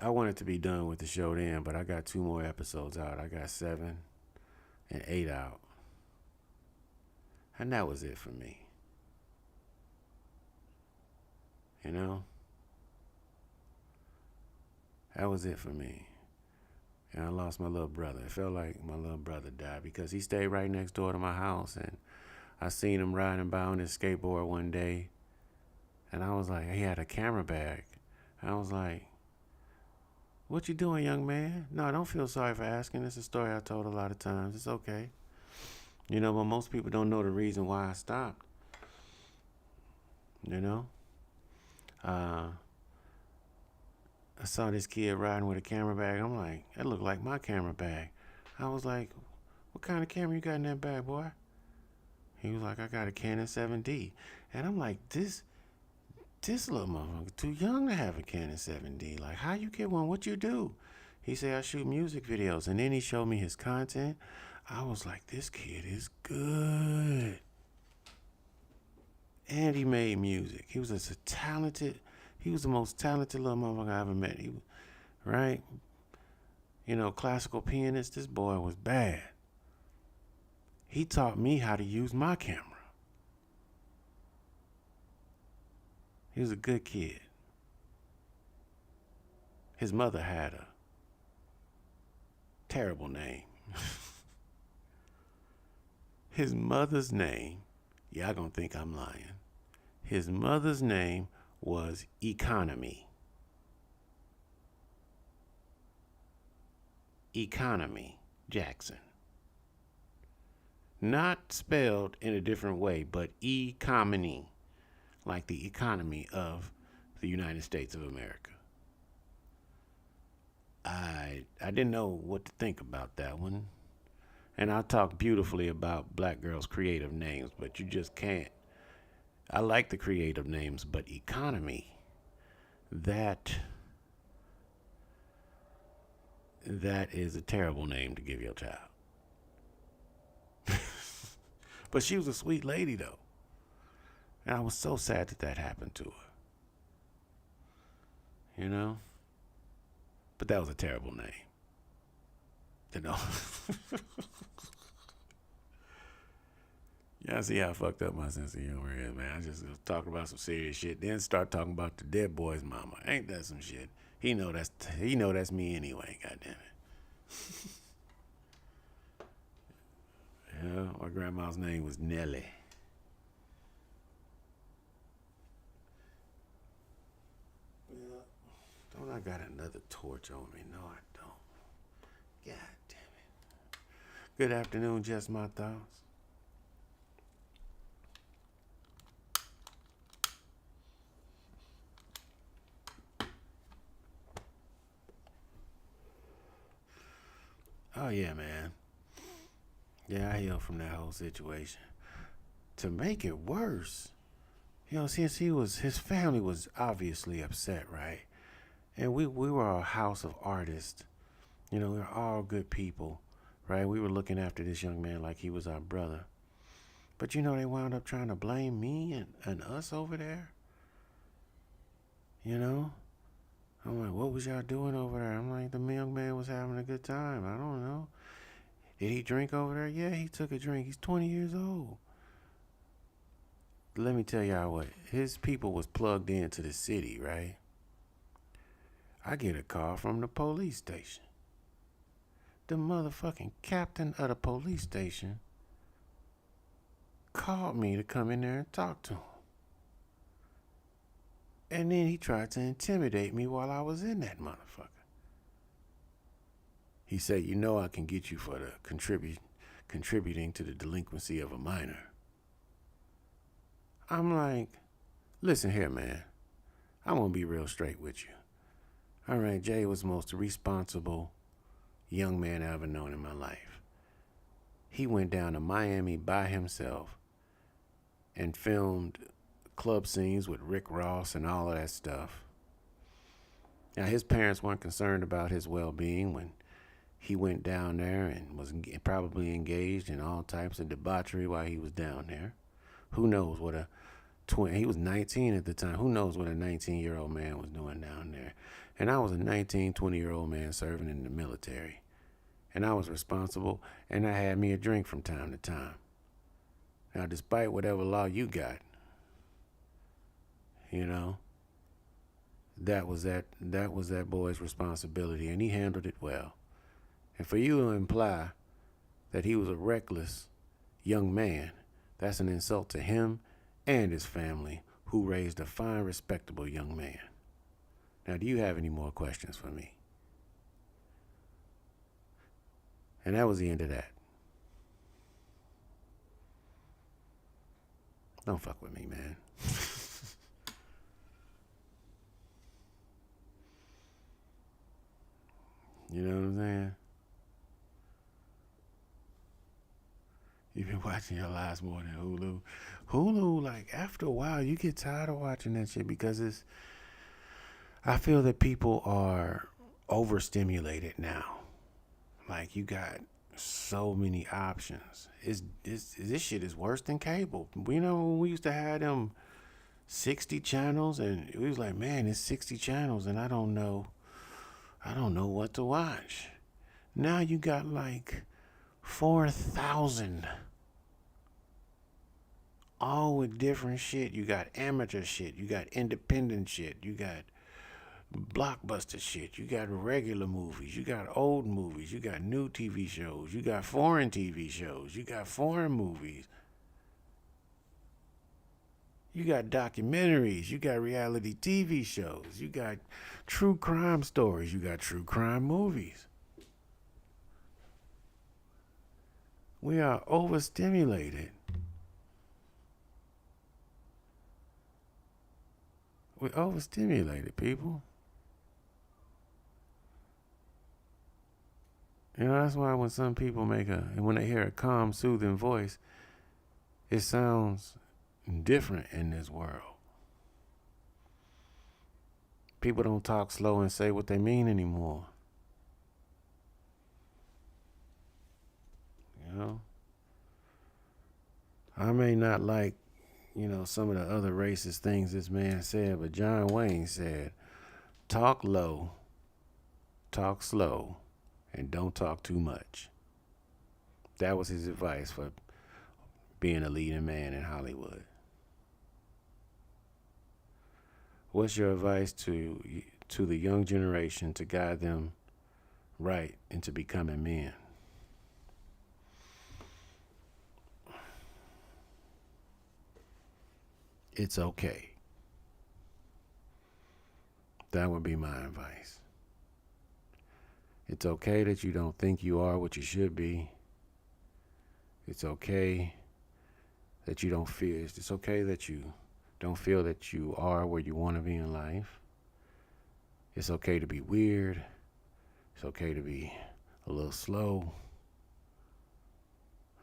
I wanted to be done with the show then, but I got 2 more episodes out. I got 7 and 8 out. And that was it for me. You know? That was it for me. And I lost my little brother. It felt like my little brother died because he stayed right next door to my house. And I seen him riding by on his skateboard one day. And I was like, he had a camera bag. I was like, what you doing, young man? No, don't feel sorry for asking. It's a story I told a lot of times. It's okay. But most people don't know the reason why I stopped. I saw this kid riding with a camera bag. I'm like, that looked like my camera bag. I was like, what kind of camera you got in that bag, boy? He was like, I got a Canon 7D. And I'm like, this little motherfucker too young to have a Canon 7D. Like, how you get one? What you do? He said, I shoot music videos. And then he showed me his content. I was like, this kid is good. And he made music. He was he was the most talented little motherfucker I ever met. Right? Classical pianist. This boy was bad. He taught me how to use my camera. He was a good kid. His mother had a terrible name. His mother's name, y'all gonna think I'm lying. His mother's name was Economy. Economy Jackson. Not spelled in a different way, but economy, like the economy of the United States of America. I didn't know what to think about that one. And I'll talk beautifully about black girls' creative names, but you just can't. I like the creative names, but economy, that is a terrible name to give your child. But she was a sweet lady, though. And I was so sad that happened to her. But that was a terrible name. Yeah, see how fucked up my sense of humor is, man. I just talk about some serious shit, then start talking about the dead boy's mama. Ain't that some shit? He know that's me anyway. Goddamn it. My grandma's name was Nellie. Don't I got another torch on me? No, I don't. God damn it. Good afternoon, Just My Thoughts. Oh, yeah, man. Yeah, I healed from that whole situation. To make it worse, Since his family was obviously upset, right? And we were a house of artists. We were all good people, right? We were looking after this young man like he was our brother. But they wound up trying to blame me and us over there. You know? I'm like, what was y'all doing over there? I'm like, the young man was having a good time. I don't know. Did he drink over there? Yeah, he took a drink. He's 20 years old. Let me tell y'all what. His people was plugged into the city, right? I get a call from the police station. The motherfucking captain of the police station called me to come in there and talk to him. And then he tried to intimidate me while I was in that motherfucker. He said, I can get you for the contributing to the delinquency of a minor. I'm like, listen here, man. I'm going to be real straight with you. All right, Jay was the most responsible young man I ever known in my life. He went down to Miami by himself and filmed club scenes with Rick Ross and all of that stuff. Now, his parents weren't concerned about his well-being when he went down there and was probably engaged in all types of debauchery while he was down there. Who knows what he was 19 at the time. Who knows what a 19-year-old man was doing down there? And I was a 19, 20-year-old man serving in the military. And I was responsible, and I had me a drink from time to time. Now, despite whatever law you got, that was that boy's responsibility, and he handled it well. And for you to imply that he was a reckless young man, that's an insult to him and his family, who raised a fine, respectable young man. Now, do you have any more questions for me? And that was the end of that. Don't fuck with me, man. You know what I'm saying? You've been watching your lives more than Hulu. Hulu, like, after a while, you get tired of watching that shit because I feel that people are overstimulated now. Like, you got so many options. This shit is worse than cable. When we used to have them 60 channels, and it was like, man, it's 60 channels, and I don't know what to watch. Now you got like 4,000, all with different shit. You got amateur shit, you got independent shit, you got blockbuster shit, you got regular movies, you got old movies, you got new TV shows, you got foreign TV shows, you got foreign movies, you got documentaries, you got reality TV shows, you got true crime stories, you got true crime movies. We are overstimulated. We're overstimulated, people. That's why when some people when they hear a calm, soothing voice, it sounds different in this world. People don't talk slow and say what they mean anymore. I may not like, some of the other racist things this man said, but John Wayne said, talk low, talk slow, and don't talk too much. That was his advice for being a leading man in Hollywood. What's your advice to the young generation to guide them right into becoming men? It's okay. That would be my advice. It's okay that you don't think you are what you should be. It's okay that you don't feel. It's okay that you don't feel that you are where you want to be in life. It's okay to be weird. It's okay to be a little slow.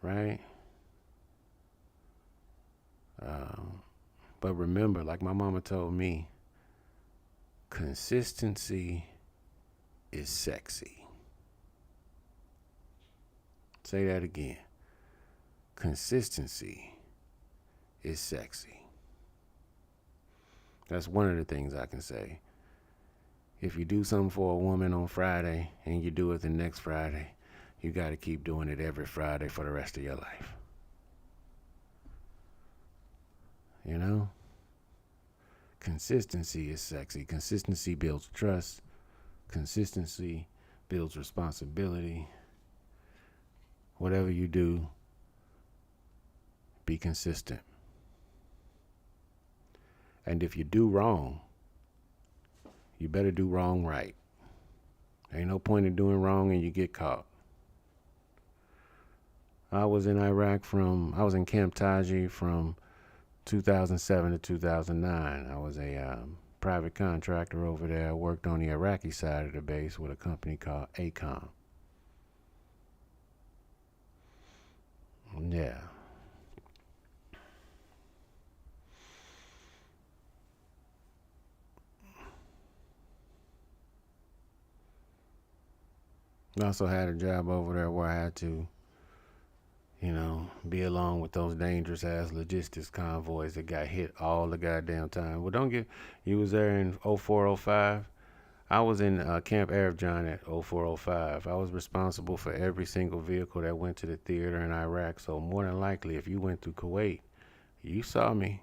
Right? But remember, like my mama told me, consistency is sexy. Say that again. Consistency is sexy. That's one of the things I can say. If you do something for a woman on Friday and you do it the next Friday, you got to keep doing it every Friday for the rest of your life. You know? Consistency is sexy. Consistency builds trust. Consistency builds responsibility. Whatever you do, be consistent. And if you do wrong, you better do wrong right. Ain't no point in doing wrong and you get caught. I was in Camp Taji from 2007 to 2009. I was a private contractor over there. I worked on the Iraqi side of the base with a company called ACOM. Yeah. I also had a job over there where I had to, be along with those dangerous ass logistics convoys that got hit all the goddamn time. Well, you was there in 0405. I was in Camp Arab John at 0405. I was responsible for every single vehicle that went to the theater in Iraq. So more than likely, if you went through Kuwait, you saw me.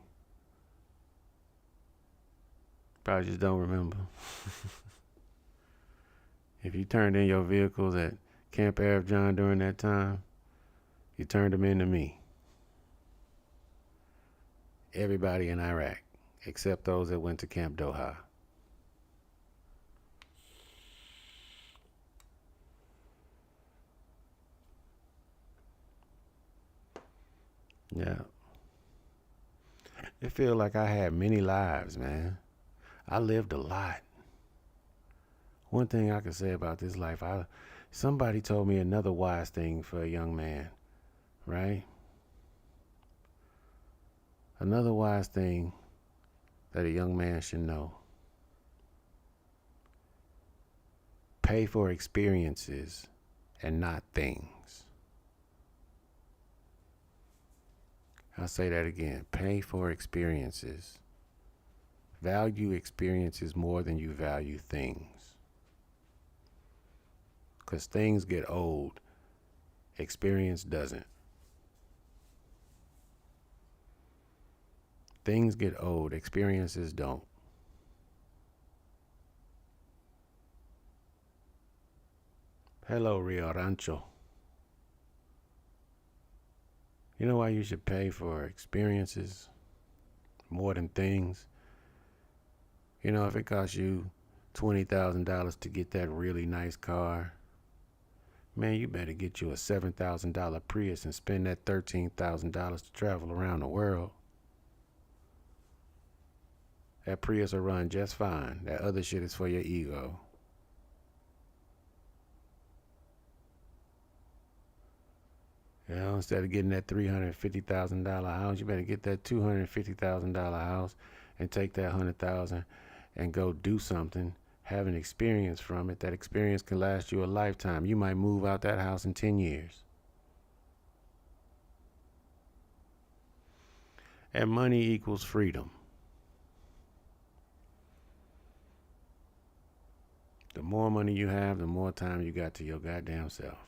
Probably just don't remember. If you turned in your vehicles at Camp Arab John during that time, you turned them into me. Everybody in Iraq, except those that went to Camp Doha. Yeah. It feels like I had many lives, man. I lived a lot. One thing I can say about this life, somebody told me another wise thing for a young man, right? Another wise thing that a young man should know. Pay for experiences and not things. I'll say that again. Pay for experiences. Value experiences more than you value things. Because things get old. Experience doesn't. Things get old. Experiences don't. Hello, Rio Rancho. You know why you should pay for experiences more than things? If it costs you $20,000 to get that really nice car, man, you better get you a $7,000 Prius and spend that $13,000 to travel around the world. That Prius will run just fine. That other shit is for your ego. Instead of getting that $350,000 house, you better get that $250,000 house and take that $100,000 and go do something. Have an experience from it. That experience can last you a lifetime. You might move out that house in 10 years. And money equals freedom. The more money you have, the more time you got to your goddamn self.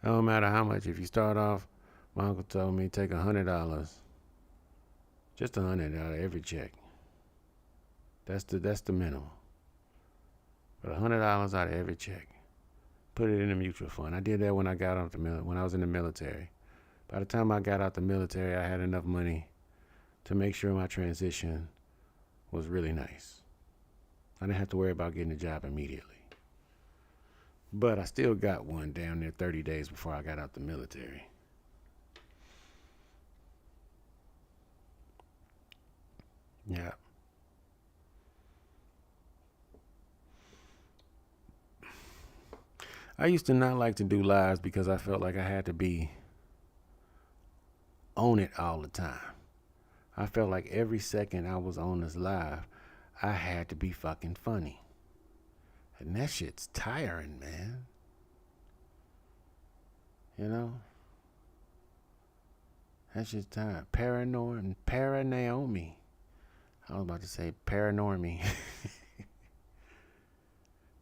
It don't matter how much. If you start off, my uncle told me take $100, just $100 out of every check. That's the minimum. But $100 out of every check, put it in a mutual fund. I did that when I was in the military. By the time I got out the military, I had enough money to make sure my transition was really nice. I didn't have to worry about getting a job immediately. But I still got one down there 30 days before I got out the military. Yeah. I used to not like to do lives because I felt like I had to be on it all the time. I felt like every second I was on this live, I had to be fucking funny. And that shit's tiring, man. You know? That shit's tiring. Para-Naomi. I was about to say Paranormy.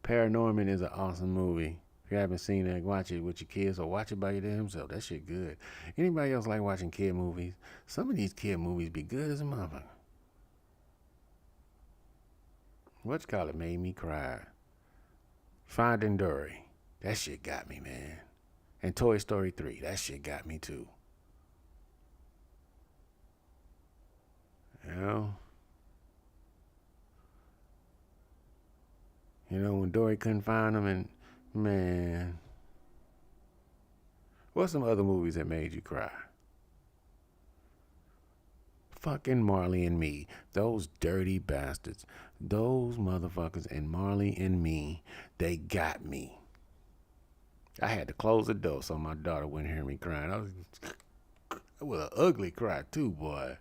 Paranorman is an awesome movie. If you haven't seen it, watch it with your kids or watch it by your damn self. That shit good. Anybody else like watching kid movies? Some of these kid movies be good as a motherfucker. Whatchamacallit made me cry. Finding Dory. That shit got me, man. And Toy Story 3. That shit got me too. You know? When Dory couldn't find him, and man. What's some other movies that made you cry? Fucking Marley and Me. Those dirty bastards. Those motherfuckers and Marley and Me, they got me. I had to close the door so my daughter wouldn't hear me crying. It was an ugly cry too, boy.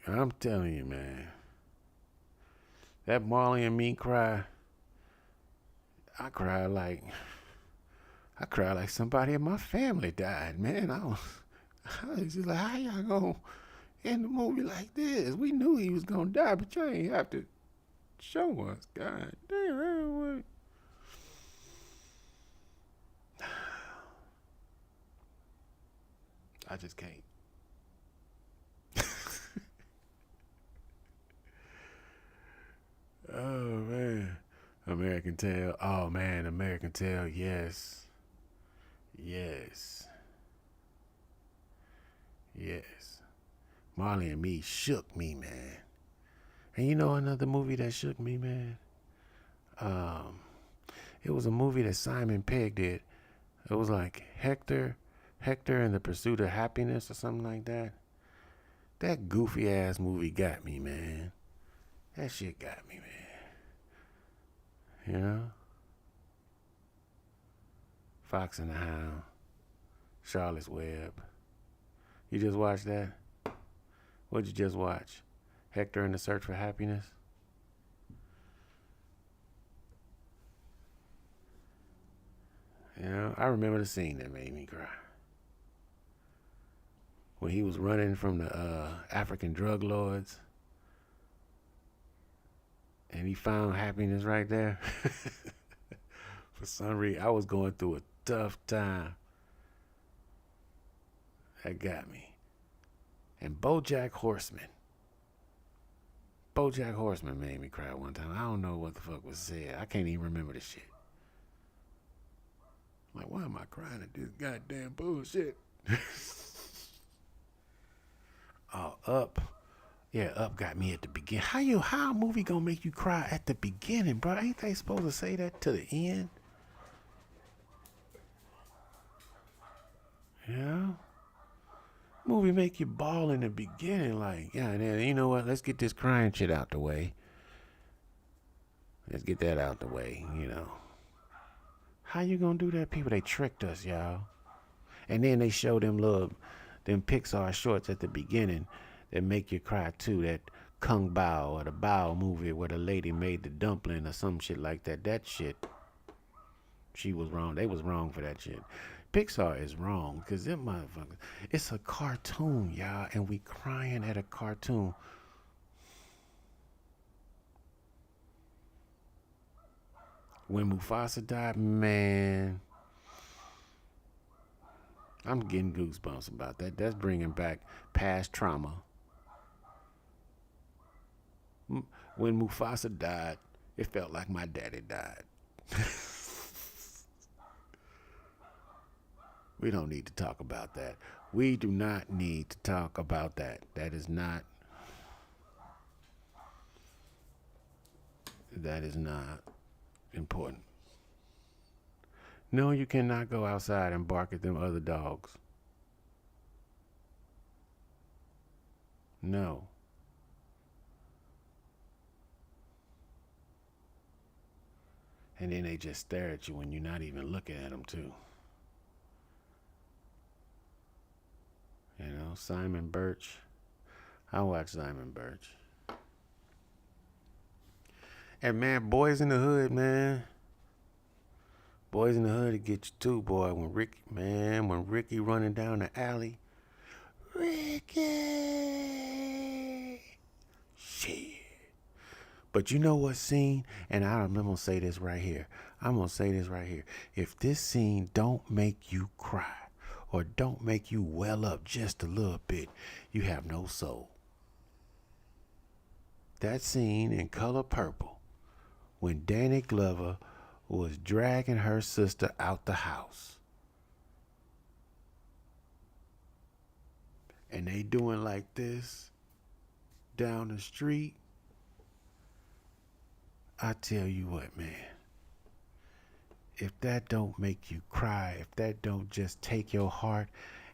I'm telling you, man. That Marley and Me cry, I cried like somebody in my family died, man. I was just like, how y'all gonna end the movie like this? We knew he was gonna die, but y'all ain't have to show us. God damn. I just can't. Oh, man. American Tail. Oh, man. American Tail. Yes. Yes. Yes. Marley and Me shook me, man. And you know another movie that shook me, man? It was a movie that Simon Pegg did. It was like Hector and the Pursuit of Happiness or something like that. That goofy ass movie got me, man. That shit got me, man. You know? Fox and the Hound. Charlotte's Web. You just watched that? What'd you just watch? Hector and the Search for Happiness? I remember the scene that made me cry. When he was running from the African drug lords. And he found happiness right there. For some reason, I was going through a tough time. That got me. And BoJack Horseman. BoJack Horseman made me cry one time. I don't know what the fuck was said. I can't even remember the shit. Like, why am I crying at this goddamn bullshit? Oh, Up. Yeah, Up got me at the beginning. How a movie gonna make you cry at the beginning, bro? Ain't they supposed to say that to the end? Yeah. Movie make you bawl in the beginning, like, yeah, and then, you know what? Let's get this crying shit out the way. Let's get that out the way, How you gonna do that? People, they tricked us, y'all. And then they show them Pixar shorts at the beginning that make you cry too. That Kung Bao or the Bao movie where the lady made the dumpling or some shit like that. That shit, she was wrong. They was wrong for that shit. Pixar is wrong because them motherfuckers, it's a cartoon, y'all, and we crying at a cartoon. When Mufasa died, man, I'm getting goosebumps about that. That's bringing back past trauma. When Mufasa died, it felt like my daddy died. We don't need to talk about that. We do not need to talk about that. That is not important. No, you cannot go outside and bark at them other dogs. No. And then they just stare at you when you're not even looking at them, too. You know, Simon Birch. I watch Simon Birch. And man, Boys in the Hood, man. Boys in the Hood to get you too, boy. When Ricky running down the alley. Ricky! Shit. But you know what scene? And I'm going to say this right here. If this scene don't make you cry or don't make you well up just a little bit, you have no soul. That scene in Color Purple when Danny Glover was dragging her sister out the house. And they doing like this down the street. I tell you what, man. If that don't make you cry, if that don't just take your heart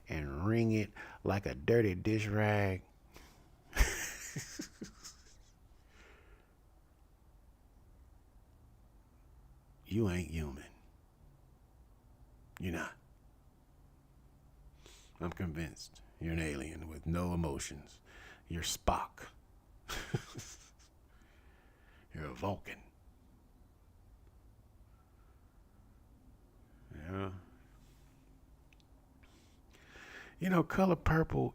and wring it like a dirty dish rag, you ain't human. You're not. I'm convinced you're an alien with no emotions. You're Spock. You're a Vulcan. Yeah. Color Purple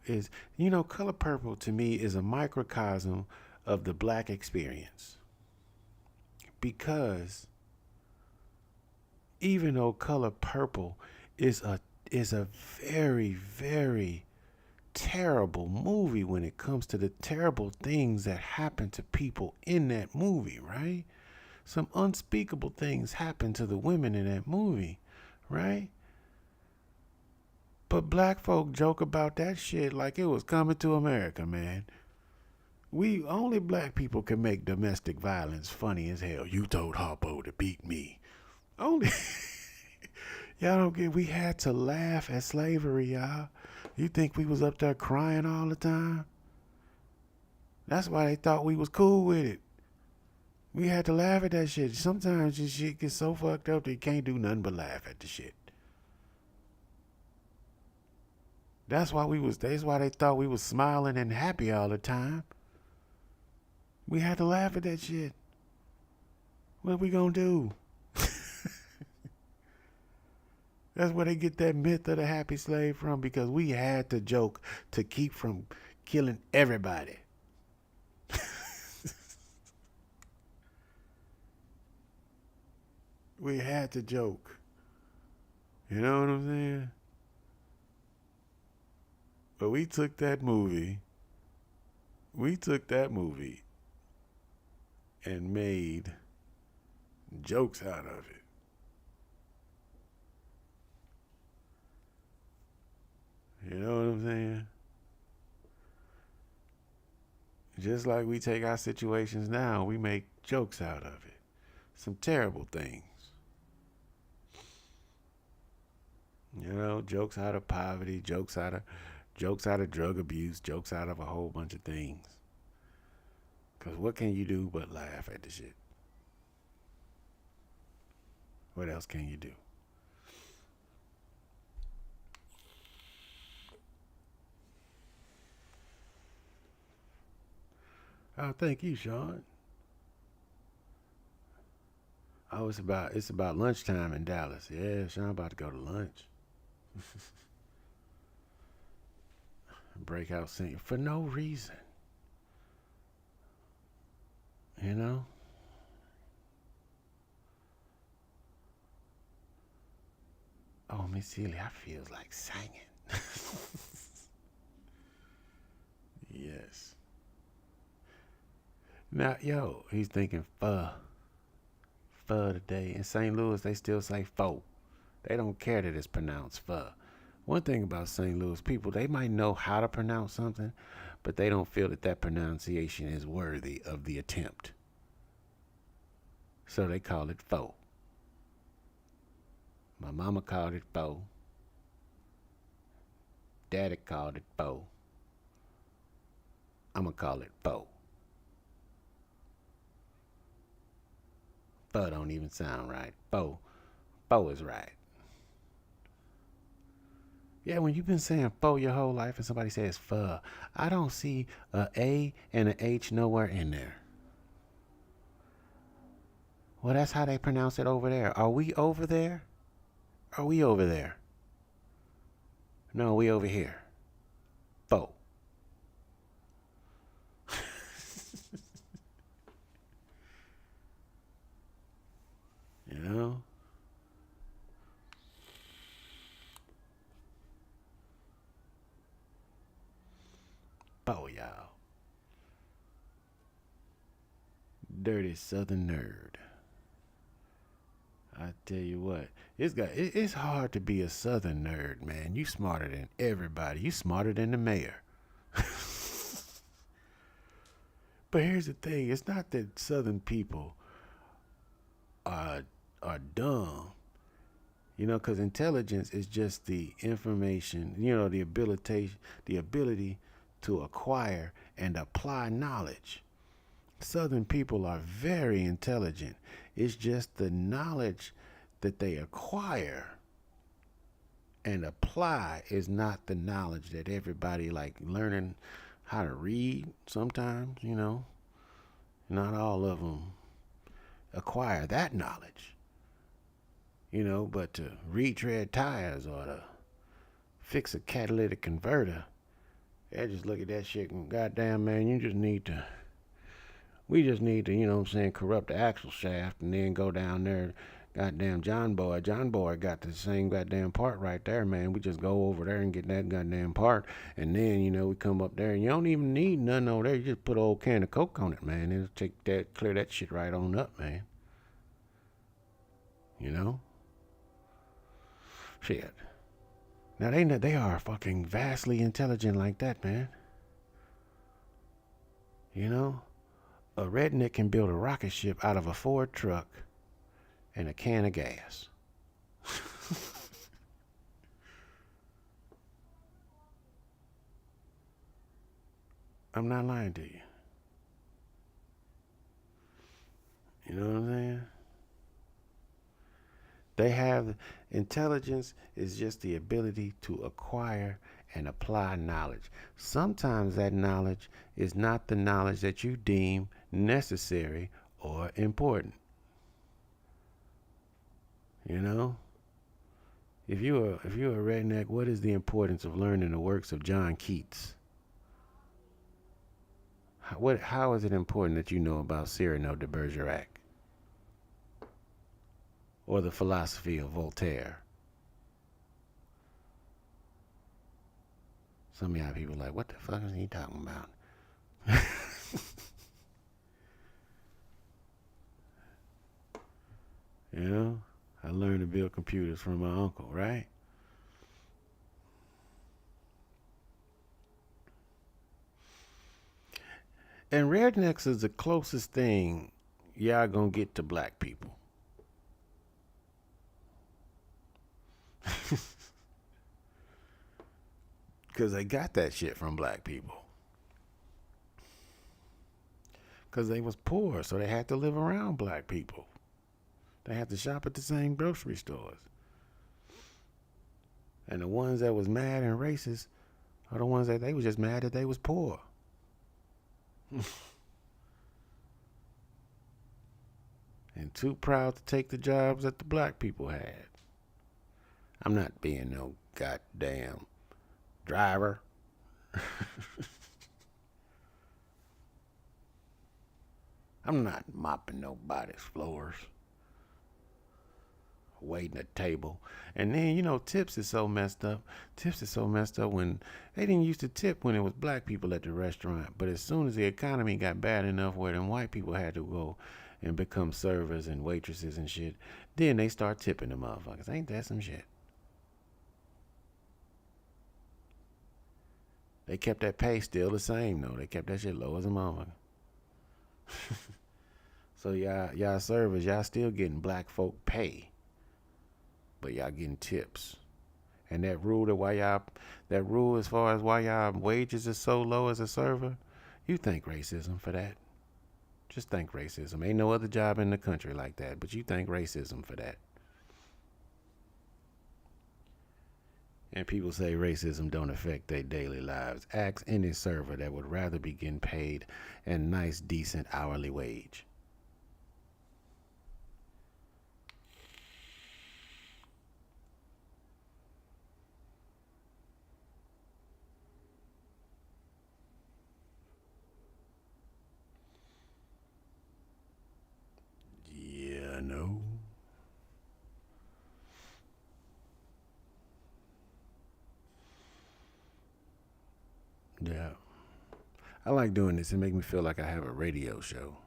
to me is a microcosm of the black experience. Because even though Color Purple is a very, very terrible movie when it comes to the terrible things that happen to people in that movie, right? Some unspeakable things happen to the women in that movie, right? But black folk joke about that shit like it was Coming to America, man. Only black people can make domestic violence funny as hell. You told Harpo to beat me. Only y'all don't get. We had to laugh at slavery, y'all. You think we was up there crying all the time? That's why they thought we was cool with it. We had to laugh at that shit. Sometimes this shit gets so fucked up that you can't do nothing but laugh at the shit. That's why they thought we was smiling and happy all the time. We had to laugh at that shit. What we gonna do? That's where they get that myth of the happy slave from, because we had to joke to keep from killing everybody. We had to joke. You know what I'm saying? But we took that movie and made jokes out of it. You know what I'm saying? Just like we take our situations now, we make jokes out of it. Some terrible things. Jokes out of poverty, jokes out of drug abuse, jokes out of a whole bunch of things. Because what can you do but laugh at the shit? What else can you do? Oh, thank you, Sean. Oh, it's about lunchtime in Dallas. Yeah, Sean about to go to lunch. Breakout singing for no reason. You know? Oh, Miss Celia, I feels like singing. Yes. Now, he's thinking pho today. In St. Louis, they still say pho. They don't care that it's pronounced pho. One thing about St. Louis people, they might know how to pronounce something, but they don't feel that pronunciation is worthy of the attempt. So they call it pho. My mama called it pho. Daddy called it pho. I'ma call it pho. Pho don't even sound right. Pho is right. Yeah, when you've been saying pho your whole life and somebody says pho, I don't see a A and an H nowhere in there. Well, that's how they pronounce it over there. Are we over there? Are we over there? No, we over here. Pho. You know? Pho, y'all. Dirty Southern nerd. I tell you what, it's hard to be a Southern nerd, man. You smarter than everybody. You smarter than the mayor. But here's the thing: it's not that Southern people are dumb, because intelligence is just the information, the ability to acquire and apply knowledge. Southern people are very intelligent. It's just the knowledge that they acquire and apply is not the knowledge that everybody like learning how to read sometimes. Not all of them acquire that knowledge, but to retread tires or to fix a catalytic converter, they just look at that shit and goddamn man, we just need to, corrupt the axle shaft and then go down there. Goddamn John Boy got the same goddamn part right there, man. We just go over there and get that goddamn part. And then, we come up there and you don't even need nothing over there. You just put an old can of Coke on it, man. It'll clear that shit right on up, man. You know? Shit. Now they are fucking vastly intelligent like that, man. A redneck can build a rocket ship out of a Ford truck and a can of gas. I'm not lying to you. You know what I'm saying? They have intelligence is just the ability to acquire and apply knowledge. Sometimes that knowledge is not the knowledge that you deem necessary or important. If you're a redneck, what is the importance of learning the works of John Keats? How is it important that you know about Cyrano de Bergerac or the philosophy of Voltaire? Some of y'all people are like, what the fuck is he talking about? I learned to build computers from my uncle, right? And rednecks is the closest thing y'all gonna get to black people. Because they got that shit from black people. Because they was poor, so they had to live around black people. They had to shop at the same grocery stores. And the ones that was mad and racist are the ones that they was just mad that they was poor. And too proud to take the jobs that the black people had. I'm not being no goddamn driver. I'm not mopping nobody's floors, waiting at table. And then, tips is so messed up. Tips is so messed up when they didn't used to tip when it was black people at the restaurant. But as soon as the economy got bad enough where them white people had to go and become servers and waitresses and shit, then they start tipping the motherfuckers. Ain't that some shit? They kept that pay still the same though. They kept that shit low as a motherfucker. So y'all servers, y'all still getting black folk pay, but y'all getting tips. And that rule as far as why y'all wages is so low as a server, you think racism for that? Just thank racism. Ain't no other job in the country like that, but you thank racism for that. And people say racism don't affect their daily lives. Ask any server that would rather be getting paid a nice, decent hourly wage. Yeah, no. Yeah. I like doing this. It makes me feel like I have a radio show.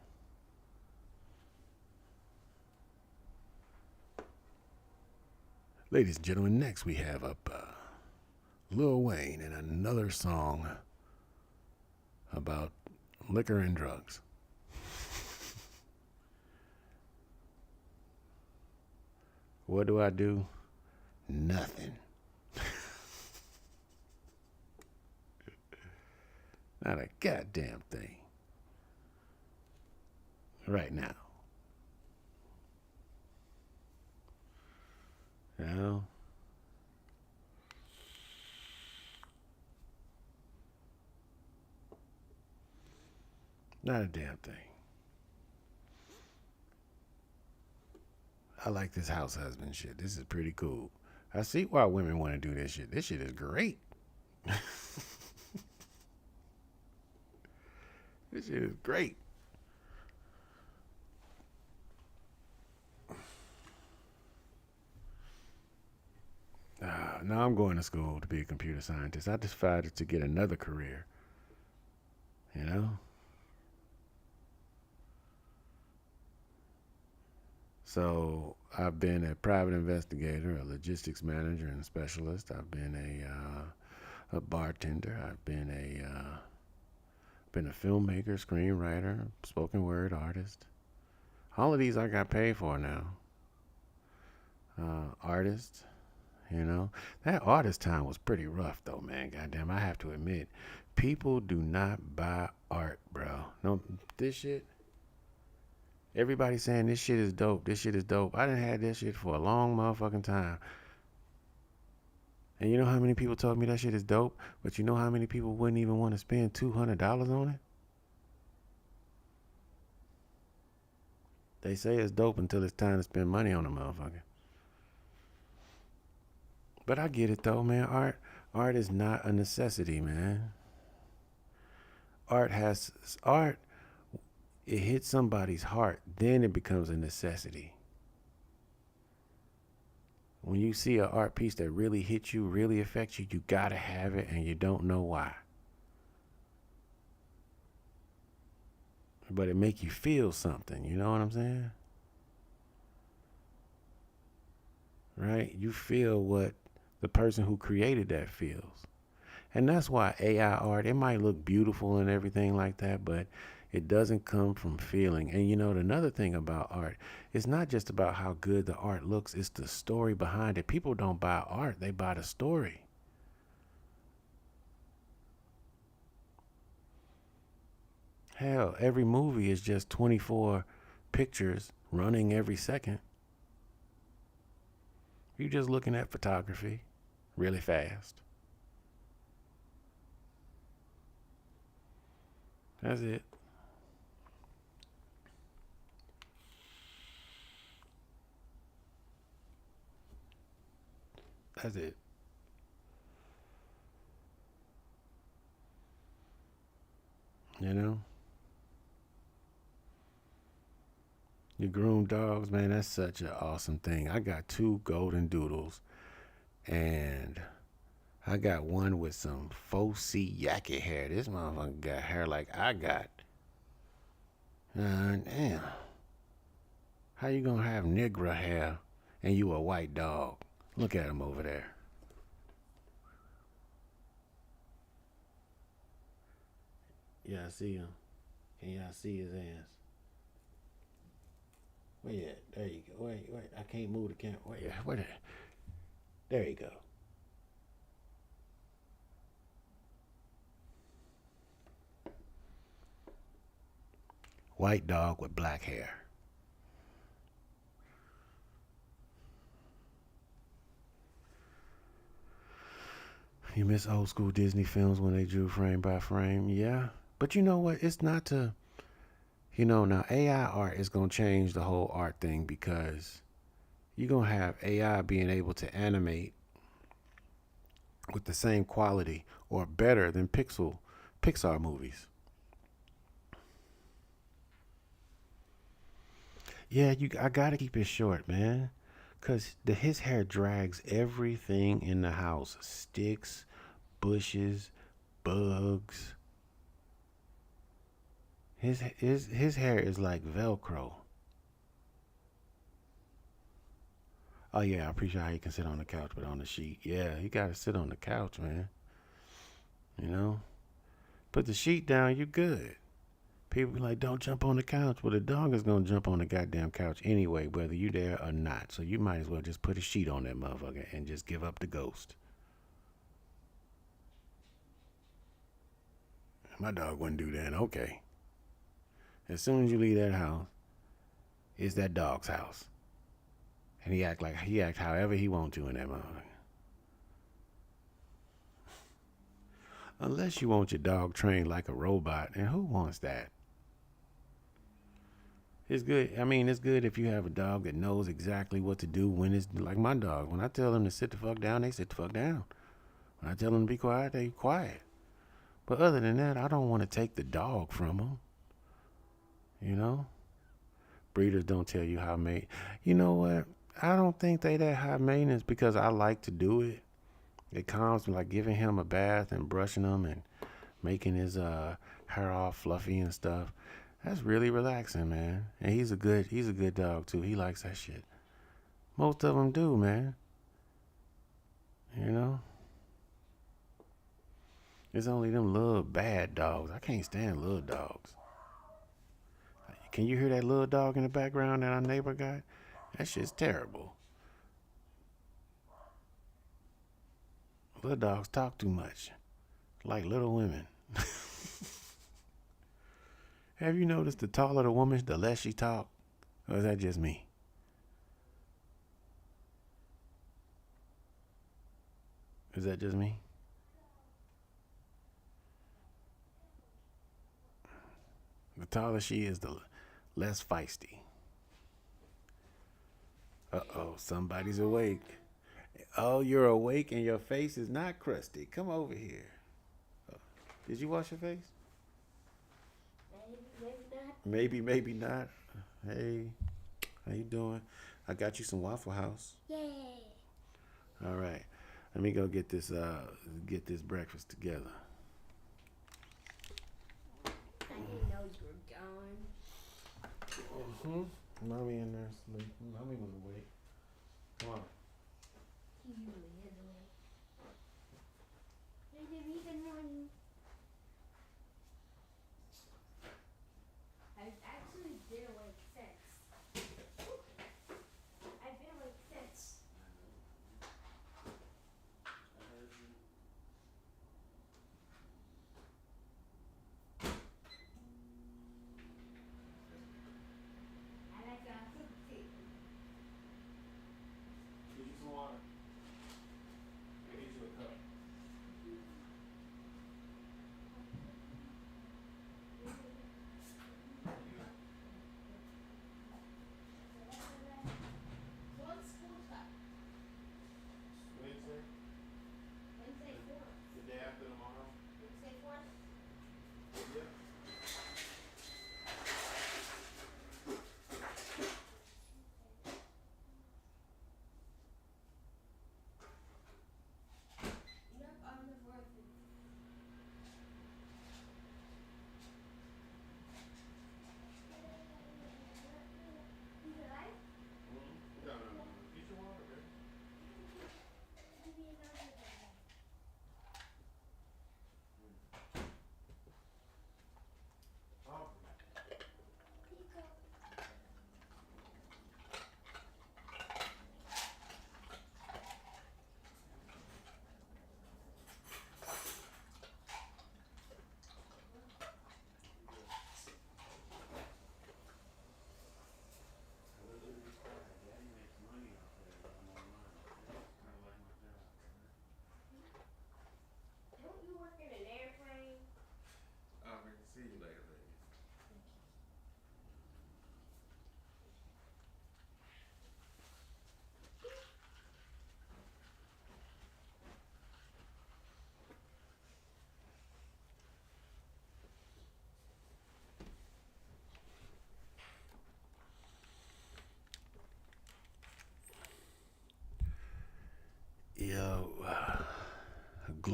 Ladies and gentlemen, next we have up Lil Wayne and another song about liquor and drugs. What do I do? Nothing. Not a goddamn thing. Right now. You know? Not a damn thing. I like this house husband shit. This is pretty cool. I see why women want to do this shit. This shit is great. This shit is great. Now I'm going to school to be a computer scientist. I decided to get another career. You know? So I've been a private investigator, a logistics manager and specialist. I've been a bartender. I've been a filmmaker, screenwriter, spoken word artist. All of these I got paid for now. Artist, you know. That artist time was pretty rough though, man. Goddamn, I have to admit, people do not buy art, bro. No, this shit. Everybody saying this shit is dope. This shit is dope. I done had this shit for a long motherfucking time. And you know how many people told me that shit is dope? But you know how many people wouldn't even want to spend $200 on it? They say it's dope until it's time to spend money on a motherfucker. But I get it though, man. Art is not a necessity, man. Art, it hits somebody's heart, then it becomes a necessity. When you see an art piece that really hits you, really affects you, you gotta have it and you don't know why. But it make you feel something, you know what I'm saying? Right? You feel what the person who created that feels. And that's why AI art, it might look beautiful and everything like that, but it doesn't come from feeling. And you know, another thing about art, it's not just about how good the art looks, it's the story behind it. People don't buy art, they buy the story. Hell, every movie is just 24 pictures running every second. You're just looking at photography really fast. That's it. That's it. You know? You groom dogs, man, that's such an awesome thing. I got two golden doodles, and I got one with some 4C yaki hair. This motherfucker got hair like I got. Damn. How you gonna have Negra hair and you a white dog? Look at him over there. Yeah, I see him. Can y'all see his ass? Where you at? There you go. Wait. I can't move the camera. Where the? There you go. White dog with black hair. You miss old school Disney films when they drew frame by frame? Yeah. But you know what? It's not to, now AI art is going to change the whole art thing because you're going to have AI being able to animate with the same quality or better than Pixar movies. Yeah, I gotta keep it short, man. Cause his hair drags everything in the house. Sticks, bushes, bugs. His hair is like Velcro. Oh yeah, I appreciate how you can sit on the couch but on the sheet. Yeah, you gotta sit on the couch, man. You know? Put the sheet down, you good. People be like, don't jump on the couch. Well, the dog is gonna jump on the goddamn couch anyway, whether you there or not. So you might as well just put a sheet on that motherfucker and just give up the ghost. My dog wouldn't do that. Okay. As soon as you leave that house, it's that dog's house. And he act however he want to in that motherfucker. Unless you want your dog trained like a robot, and who wants that? It's good. I mean, it's good if you have a dog that knows exactly what to do when it's like my dog. When I tell them to sit the fuck down, they sit the fuck down. When I tell them to be quiet, they quiet. But other than that, I don't want to take the dog from them. You know? Breeders don't tell you how mate. You know what? I don't think they that high maintenance because I like to do it. It comes from like giving him a bath and brushing him and making his hair all fluffy and stuff. That's really relaxing, man. And he's a good dog too. He likes that shit. Most of them do, man. You know? It's only them little bad dogs. I can't stand little dogs. Can you hear that little dog in the background that our neighbor got? That shit's terrible. Little dogs talk too much. Like little women. Have you noticed the taller the woman, the less she talk? Or is that just me? Is that just me? The taller she is, the less feisty. Uh-oh, somebody's awake. Oh, you're awake and your face is not crusty. Come over here. Did you wash your face? Maybe, maybe not. Hey, how you doing? I got you some Waffle House. Yay! All right. Let me go get this breakfast together. I didn't know you were gone. Mommy in there sleeping. Mommy was awake. Come on. He really is awake. I didn't even know. I've actually been awake since. I've been awake since. I like cookie. Get you some water.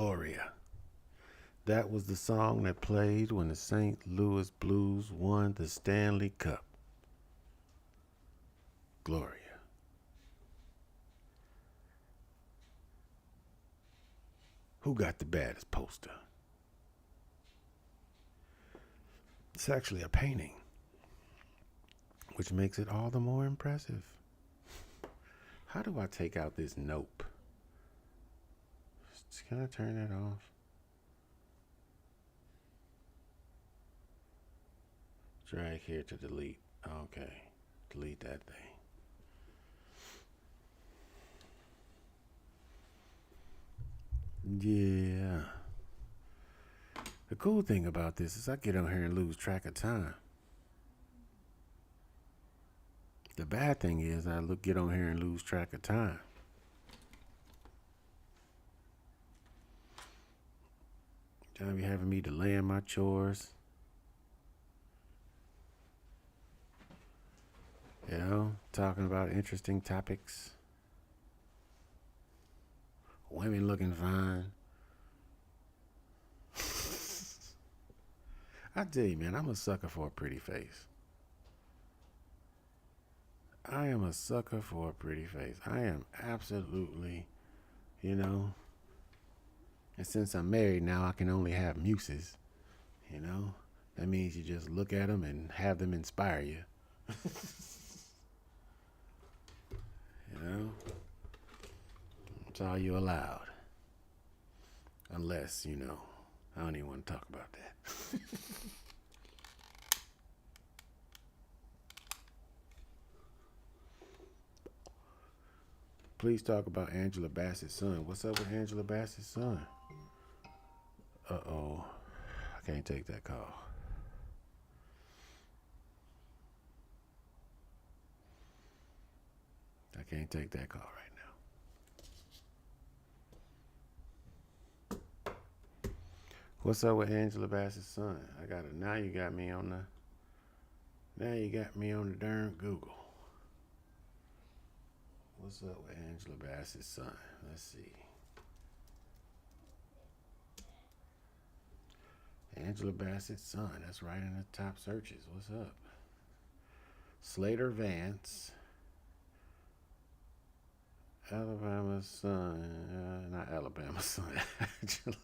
Gloria. That was the song that played when the St. Louis Blues won the Stanley Cup. Gloria. Who got the baddest poster? It's actually a painting, which makes it all the more impressive. How do I take out this nope? Can I turn that off? Drag here to delete. Okay, delete that thing. Yeah. The cool thing about this is I get on here and lose track of time. The bad thing is I get on here and lose track of time. Y'all be having me delaying my chores. You know, talking about interesting topics. Women looking fine. I tell you, man, I'm a sucker for a pretty face. I am a sucker for a pretty face. I am absolutely, you know. And since I'm married now, I can only have muses, you know. That means you just look at them and have them inspire you. You know. That's all you're allowed. Unless, you know, I don't even want to talk about that. Please talk about Angela Bassett's son. What's up with Angela Bassett's son? Uh-oh. I can't take that call. I can't take that call right now. What's up with Angela Bassett's son? Now you got me on the darn Google. What's up with Angela Bassett's son? Let's see. Angela Bassett's son. That's right in the top searches. What's up? Slater Vance. Alabama's son. Not Alabama's son. Angela.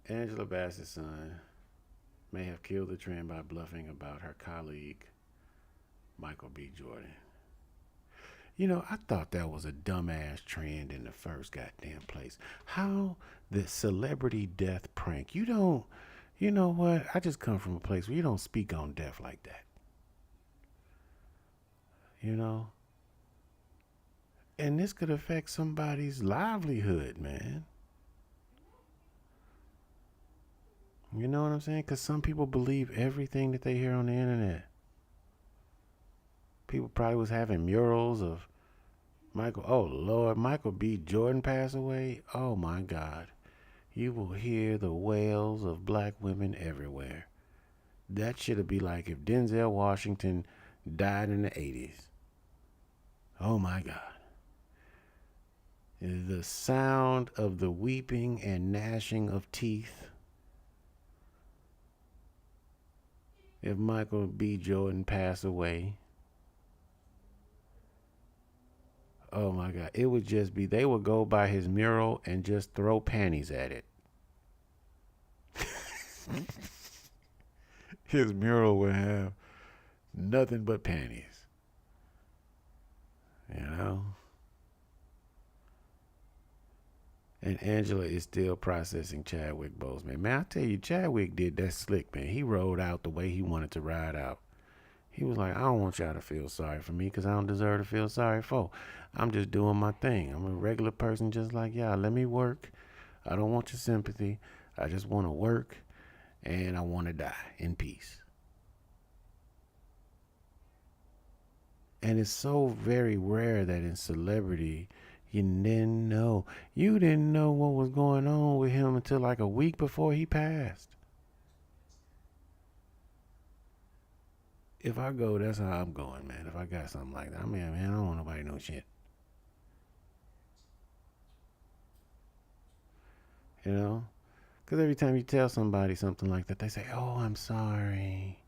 Angela Bassett's son may have killed the trend by bluffing about her colleague, Michael B. Jordan. You know, I thought that was a dumbass trend in the first goddamn place. How the celebrity death prank? You know what? I just come from a place where you don't speak on death like that. You know? And this could affect somebody's livelihood, man. You know what I'm saying? Because some people believe everything that they hear on the internet. People probably was having murals of Michael B. Jordan passed away. Oh my God. You will hear the wails of black women everywhere. That should be like if Denzel Washington died in the 80s. Oh my God. The sound of the weeping and gnashing of teeth. If Michael B. Jordan passed away. Oh my God. It would just be, they would go by his mural and just throw panties at it. His mural would have nothing but panties. You know? And Angela is still processing Chadwick Boseman. Man, I tell you, Chadwick did that slick, man. He rode out the way he wanted to ride out. He was like, I don't want y'all to feel sorry for me because I don't deserve to feel sorry for. I'm just doing my thing. I'm a regular person just like y'all. Let me work. I don't want your sympathy. I just want to work and I want to die in peace. And it's so very rare that in celebrity, you didn't know. You didn't know what was going on with him until like a week before he passed. If I go, that's how I'm going, man. If I got something like that, I mean, man, I don't want nobody to know shit. You know? Because every time you tell somebody something like that, they say, "Oh, I'm sorry."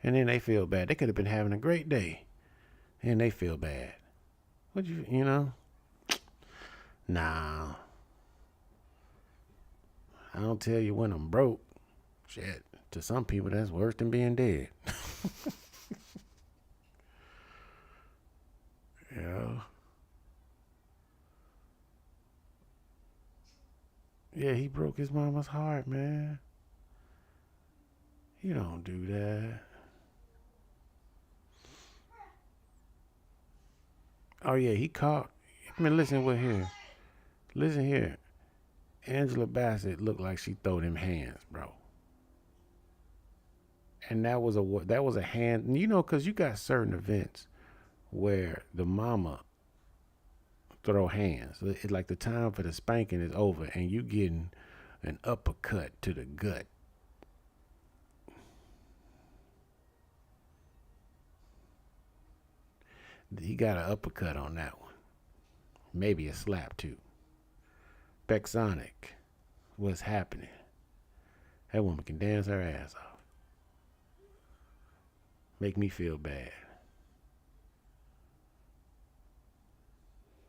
And then they feel bad. They could have been having a great day. And they feel bad. What you know? Nah. I don't tell you when I'm broke. Shit. To some people, that's worse than being dead. You know? Yeah, he broke his mama's heart, man. You don't do that. Oh, yeah, he caught. I mean, listen what here. Listen here. Angela Bassett looked like she threw them hands, bro. And that was a hand. You know, because you got certain events where the mama throw hands. It's like the time for the spanking is over, and you getting an uppercut to the gut. He got an uppercut on that one. Maybe a slap too. Bexonic. What's happening? That woman can dance her ass off. Make me feel bad.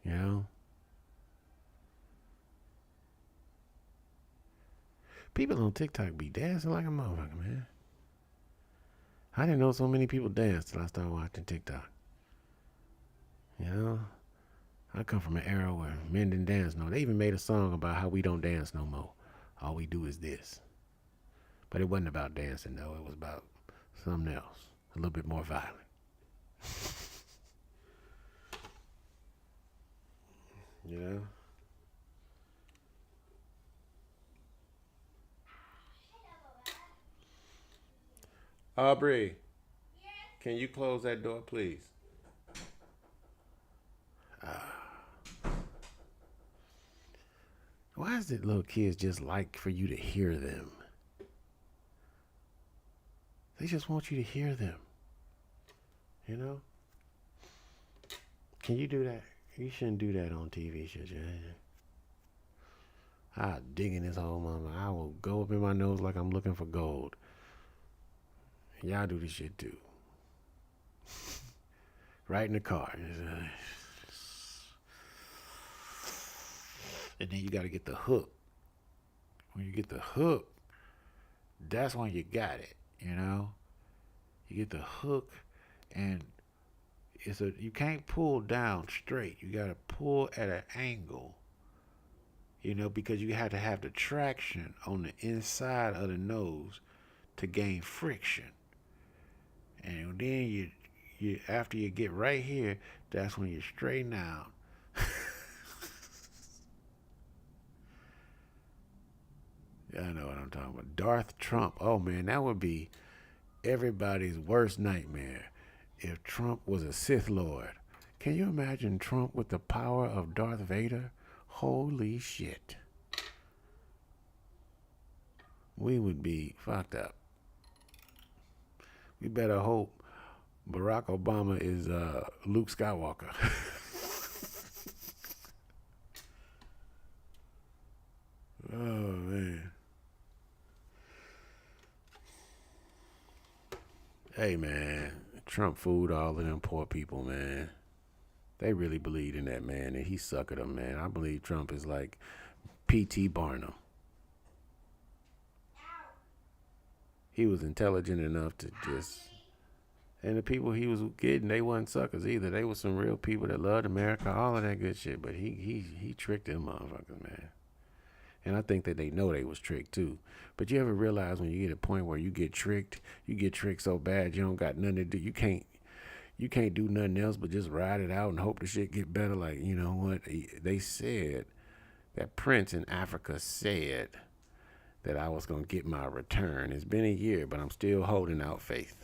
You know? People on TikTok be dancing like a motherfucker, man. I didn't know so many people dance till I started watching TikTok. You know? I come from an era where men didn't dance no. They even made a song about how we don't dance no more. All we do is this. But it wasn't about dancing though. It was about something else. A little bit more violent. You know? Aubrey, can you close that door, please? Why is it little kids just like for you to hear them? They just want you to hear them. You know? Can you do that? You shouldn't do that on TV, should you? I'll dig in this hole, mama. I will go up in my nose like I'm looking for gold. Y'all do this shit too. Right in the car. And then you got to get the hook. When you get the hook, that's when you got it, you know? You get the hook, and you can't pull down straight. You got to pull at an angle, you know, because you have to have the traction on the inside of the nose to gain friction. And then you after you get right here, that's when you straighten out. Yeah, I know what I'm talking about. Darth Trump. Oh man, that would be everybody's worst nightmare if Trump was a Sith Lord. Can you imagine Trump with the power of Darth Vader? Holy shit. We would be fucked up. We better hope Barack Obama is Luke Skywalker. Oh man. Hey man, Trump fooled all of them poor people, man. They really believed in that man, and he suckered them, man. I believe Trump is like P.T. Barnum. He was intelligent enough to just, and the people he was getting, they wasn't suckers either. They were some real people that loved America, all of that good shit. But he tricked them motherfuckers, man. And I think that they know they was tricked too. But you ever realize when you get a point where you get tricked so bad you don't got nothing to do. You can't do nothing else but just ride it out and hope the shit get better. Like, you know what? They said that Prince in Africa said that I was gonna get my return. It's been a year, but I'm still holding out faith.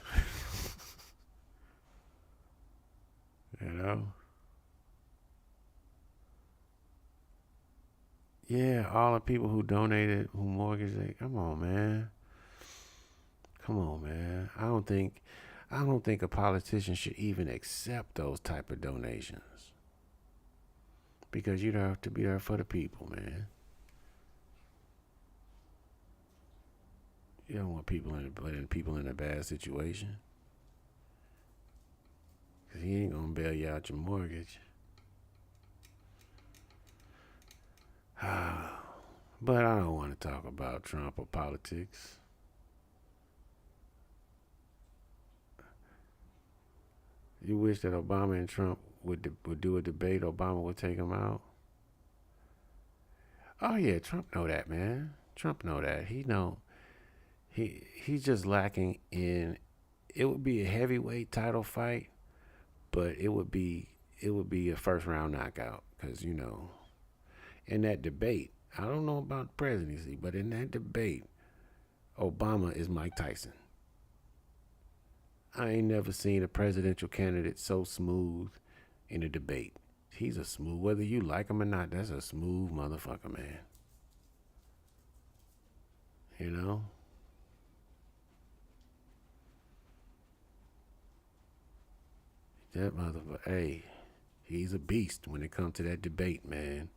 You know? Yeah, all the people who donated, who mortgaged it. Come on, man. Come on, man. I don't think a politician should even accept those type of donations because you don't have to be there for the people, man. You don't want putting people in a bad situation. Cause he ain't gonna bail you out your mortgage. But I don't want to talk about Trump or politics. You wish that Obama and Trump would do a debate. Obama would take him out. Oh yeah, Trump know that, man. Trump know that. He know he's just lacking in. It would be a heavyweight title fight, but it would be a first round knockout because in that debate, I don't know about the presidency, but in that debate, Obama is Mike Tyson. I ain't never seen a presidential candidate so smooth in a debate. He's a smooth, whether you like him or not, that's a smooth motherfucker, man. You know? That motherfucker, hey, he's a beast when it comes to that debate, man.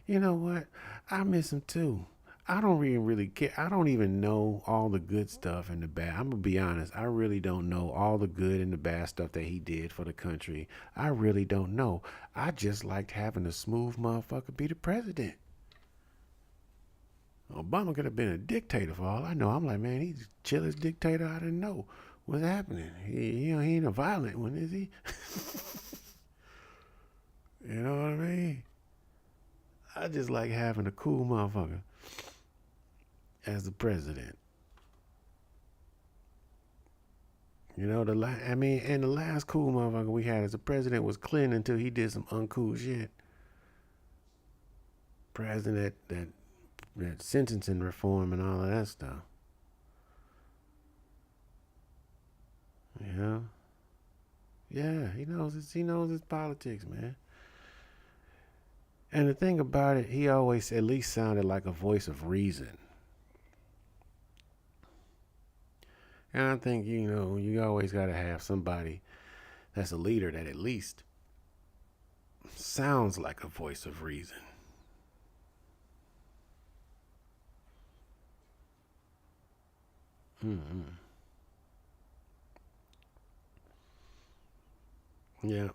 You know what? I miss him too. I don't really care. I don't even know all the good stuff and the bad. I'm going to be honest. I really don't know all the good and the bad stuff that he did for the country. I really don't know. I just liked having a smooth motherfucker be the president. Obama could have been a dictator for all I know. I'm like, man, he's the chillest dictator I didn't know. What's happening? He ain't a violent one, is he? You know what I mean? I just like having a cool motherfucker as the president. And the last cool motherfucker we had as a president was Clinton until he did some uncool shit. President that sentencing reform and all of that stuff. Yeah, he knows his politics, man. And the thing about it, he always at least sounded like a voice of reason. And I think, you always got to have somebody that's a leader that at least sounds like a voice of reason. Yeah.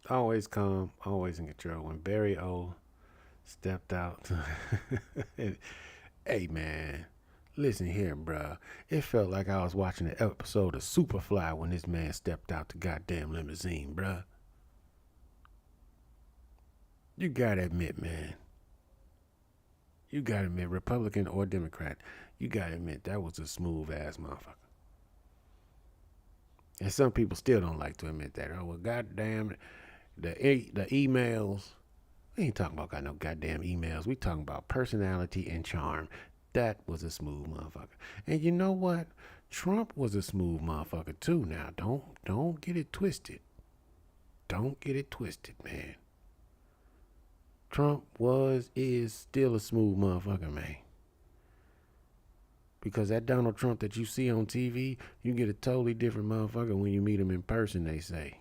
Always calm, always in control. When Barry O stepped out, hey man, listen here, bruh. It felt like I was watching an episode of Superfly when this man stepped out the goddamn limousine, bruh. You gotta admit, man. You gotta admit, Republican or Democrat, you gotta admit that was a smooth ass motherfucker. And some people still don't like to admit that. Oh well, goddamn, the emails. We ain't talking about no goddamn emails. We talking about personality and charm. That was a smooth motherfucker. And you know what? Trump was a smooth motherfucker too. Now, don't get it twisted. Don't get it twisted, man. Trump is still a smooth motherfucker, man. Because that Donald Trump that you see on TV, you get a totally different motherfucker when you meet him in person, they say.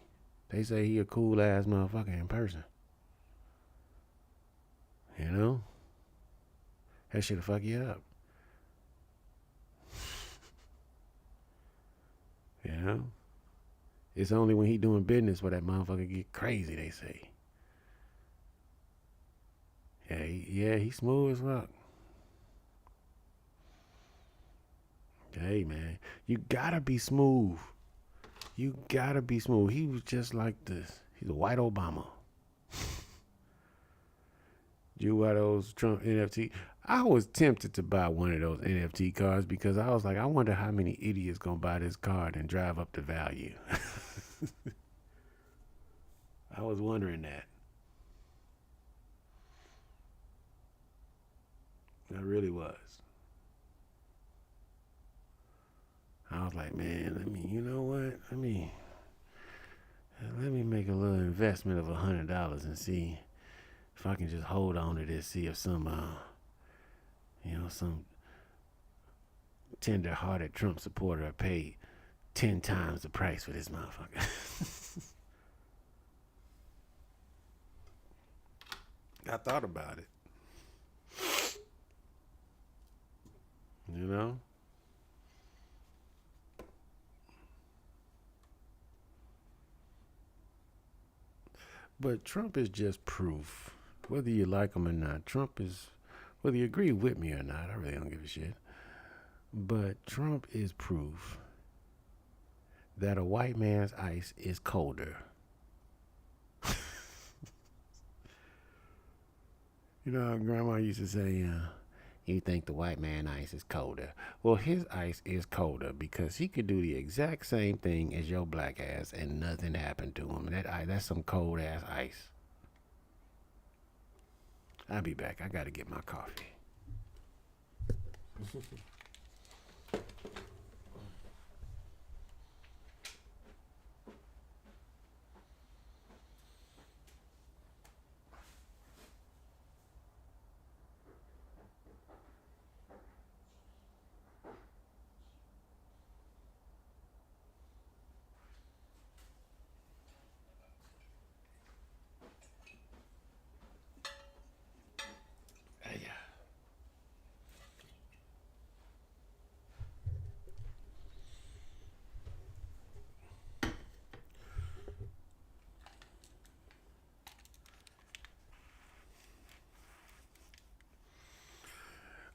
They say he a cool ass motherfucker in person. You know? That shit'll fuck you up. You know? It's only when he doing business where that motherfucker get crazy, they say. Yeah, he smooth as fuck. Hey, man. You gotta be smooth. You gotta be smooth. He was just like this. He's a white Obama. You buy those Trump NFT? I was tempted to buy one of those NFT cards because I was like, I wonder how many idiots gonna buy this card and drive up the value. I was wondering that. I really was. I was like, man, you know what? Let me make a little investment of $100 and see if I can just hold on to this, see if some, Some tender-hearted Trump supporter paid 10 times the price for this motherfucker. I thought about it. You know? But Trump is just proof. Whether you like him or not, whether you agree with me or not, I really don't give a shit. But Trump is proof that a white man's ice is colder. Grandma used to say, you think the white man ice is colder. Well, his ice is colder because he could do the exact same thing as your black ass and nothing happened to him. That's some cold ass ice. I'll be back. I gotta get my coffee.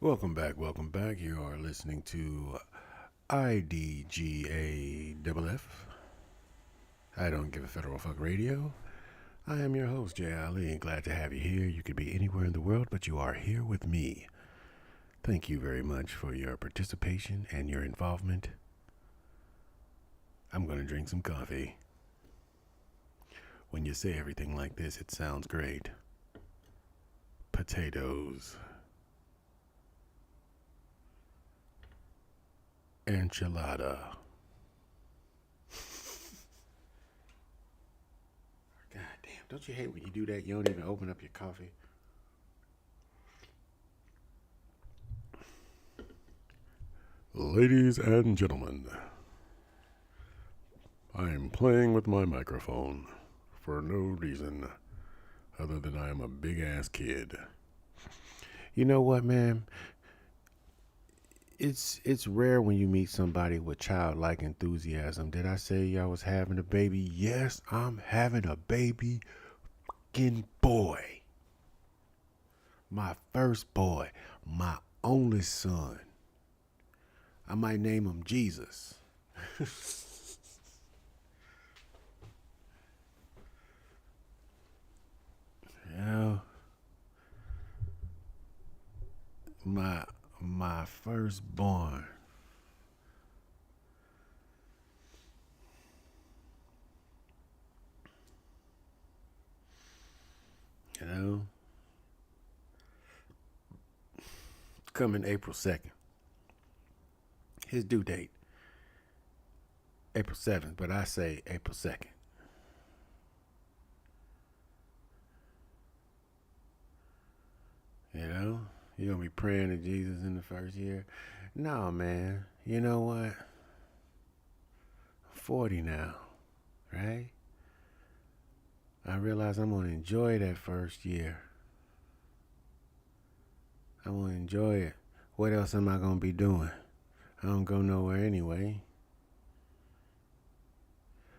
Welcome back. You are listening to IDGAFF. I Don't Give a Federal Fuck Radio. I am your host, Jay Ali, and glad to have you here. You could be anywhere in the world, but you are here with me. Thank you very much for your participation and your involvement. I'm going to drink some coffee. When you say everything like this, it sounds great. Potatoes. Enchilada. God damn, don't you hate when you do that? You don't even open up your coffee. Ladies and gentlemen, I am playing with my microphone for no reason other than I am a big ass kid. You know what, man? It's rare when you meet somebody with childlike enthusiasm. Did I say I was having a baby? Yes, I'm having a baby fucking boy. My first boy, my only son. I might name him Jesus. My firstborn. Coming April 2nd. His due date, April 7th, but I say April 2nd. You gonna be praying to Jesus in the first year? No, man. You know what? I'm 40 now, right? I realize I'm gonna enjoy that first year. I'm gonna enjoy it. What else am I gonna be doing? I don't go nowhere anyway.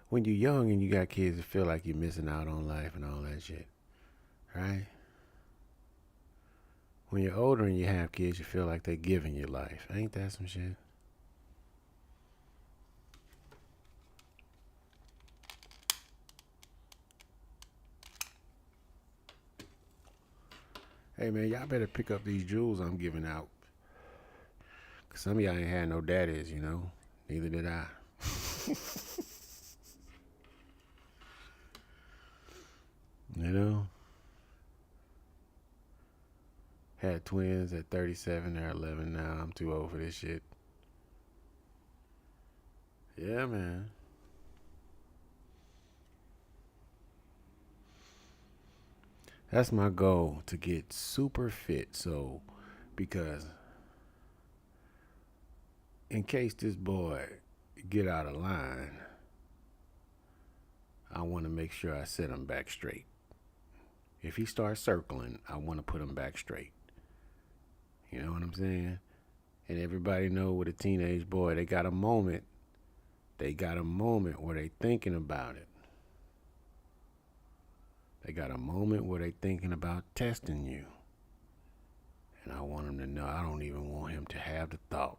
When you're young and you got kids, you feel like you're missing out on life and all that shit, right? When you're older and you have kids, you feel like they're giving you life. Ain't that some shit? Hey, man, y'all better pick up these jewels I'm giving out. Because some of y'all ain't had no daddies, Neither did I. Had twins at 37, they're 11 now. I'm too old for this shit. Yeah, man. That's my goal, to get super fit. So, because in case this boy get out of line, I want to make sure I set him back straight. If he starts circling, I want to put him back straight. You know what I'm saying? And everybody know with a teenage boy, they got a moment. They got a moment where they thinking about it. They got a moment where they thinking about testing you. And I want him to know, I don't even want him to have the thought.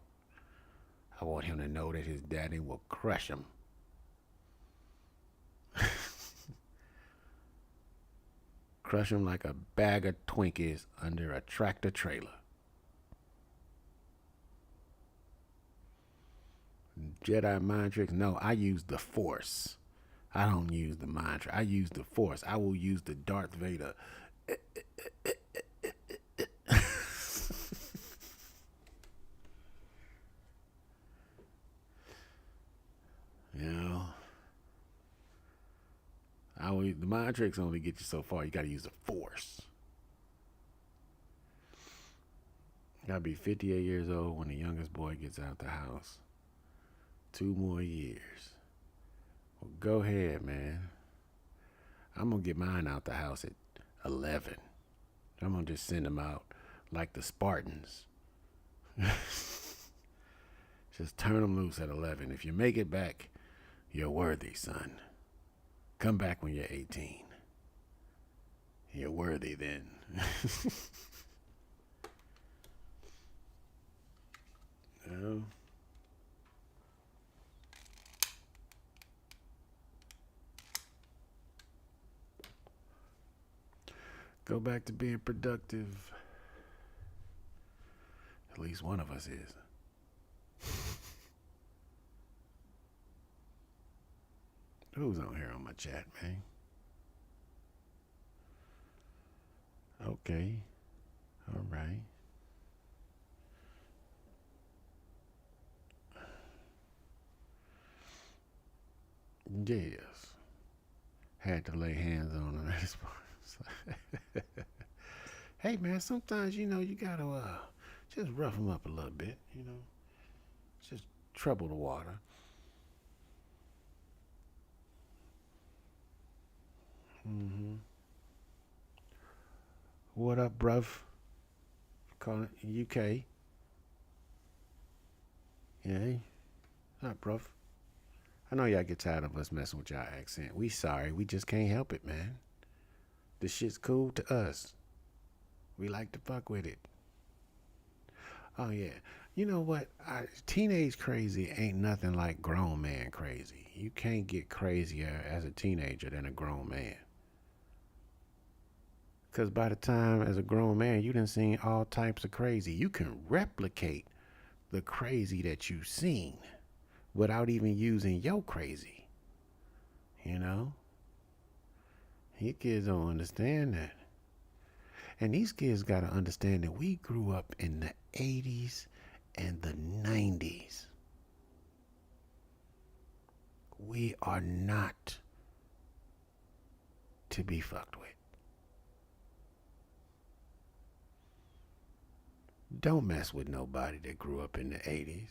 I want him to know that his daddy will crush him. Crush him like a bag of Twinkies under a tractor trailer. Jedi mind tricks? No, I use the Force. I don't use the mind trick. I use the Force. I will use the Darth Vader. You know, the mind tricks only get you so far. You got to use the Force. You got to be 58 years old when the youngest boy gets out the house. 2 more years. Well, go ahead, man. I'm going to get mine out the house at 11. I'm going to just send them out like the Spartans. Just turn them loose at 11. If you make it back, you're worthy, son. Come back when you're 18. You're worthy then. You go back to being productive. At least one of us is. Who's on here on my chat, man? Okay. All right. Yes. Had to lay hands on him at this point. Hey, man, sometimes, you gotta just rough them up a little bit, Just trouble the water. Mm-hmm. What up, bruv? Calling UK. Yeah. What up, bruv? I know y'all get tired of us messing with y'all accent. We sorry. We just can't help it, man. This shit's cool to us. We like to fuck with it. Oh, yeah. You know what? Teenage crazy ain't nothing like grown man crazy. You can't get crazier as a teenager than a grown man. Because by the time as a grown man, you done seen all types of crazy. You can replicate the crazy that you've seen without even using your crazy. You kids don't understand that. And these kids got to understand that we grew up in the 80s and the 90s. We are not to be fucked with. Don't mess with nobody that grew up in the 80s.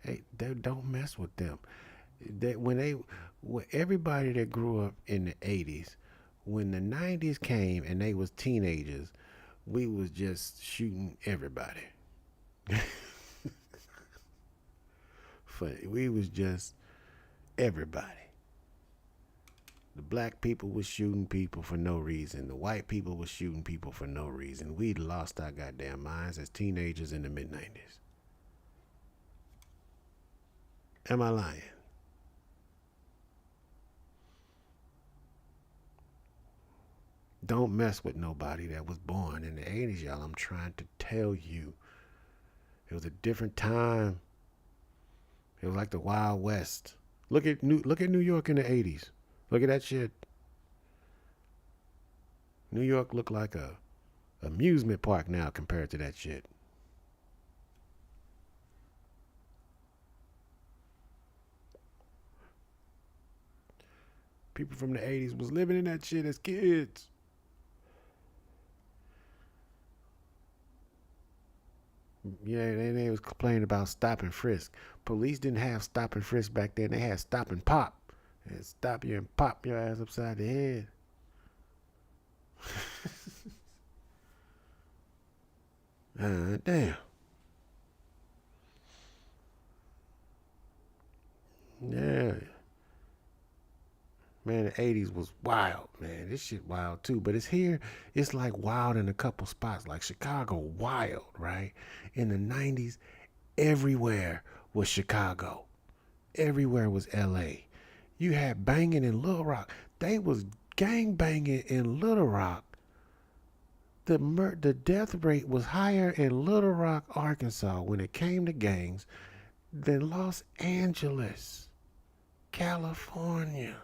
Hey, don't mess with them. Everybody that grew up in the 80s, when the 90s came and they was teenagers, we was just shooting everybody. We was just everybody. The black people was shooting people for no reason. The white people was shooting people for no reason. We'd lost our goddamn minds as teenagers in the mid-90s. Am I lying? Don't mess with nobody that was born in the 80s, y'all. I'm trying to tell you. It was a different time. It was like the Wild West. Look at New York in the 80s. Look at that shit. New York looked like a amusement park now compared to that shit. People from the 80s was living in that shit as kids. Yeah, they was complaining about stop and frisk. Police didn't have stop and frisk back then. They had stop and pop. And stop you and pop your ass upside the head. Damn. Yeah. Man, the 80s was wild, man. This shit wild too. But it's here, it's like wild in a couple spots. Like Chicago, wild, right? In the 90s, everywhere was Chicago. Everywhere was LA. You had banging in Little Rock. They was gang banging in Little Rock. The death rate was higher in Little Rock, Arkansas when it came to gangs than Los Angeles, California.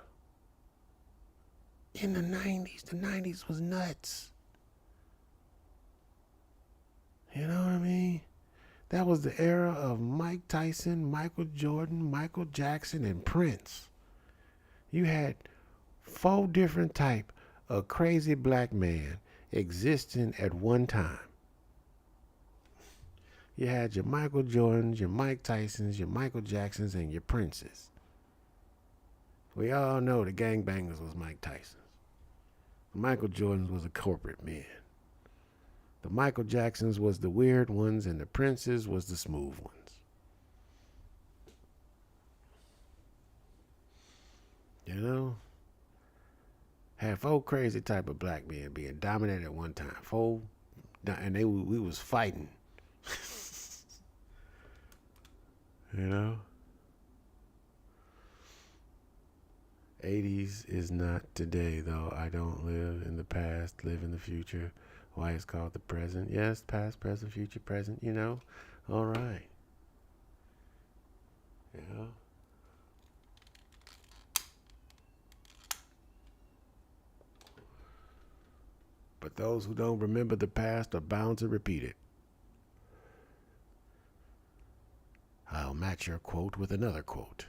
In the 90s, the 90s was nuts. You know what I mean? That was the era of Mike Tyson, Michael Jordan, Michael Jackson, and Prince. You had 4 different type of crazy black man existing at one time. You had your Michael Jordans, your Mike Tysons, your Michael Jacksons, and your Princes. We all know the gangbangers was Mike Tyson's. Michael Jordans was a corporate man. The Michael Jacksons was the weird ones, and the Princes was the smooth ones. You know? Had 4 crazy type of black men being dominant at one time. 4, and we was fighting. You know? 80s is not today, though. I don't live in the past, live in the future. Why it's called the present. Yes, past, present, future, present, you know? All right. Yeah. But those who don't remember the past are bound to repeat it. I'll match your quote with another quote.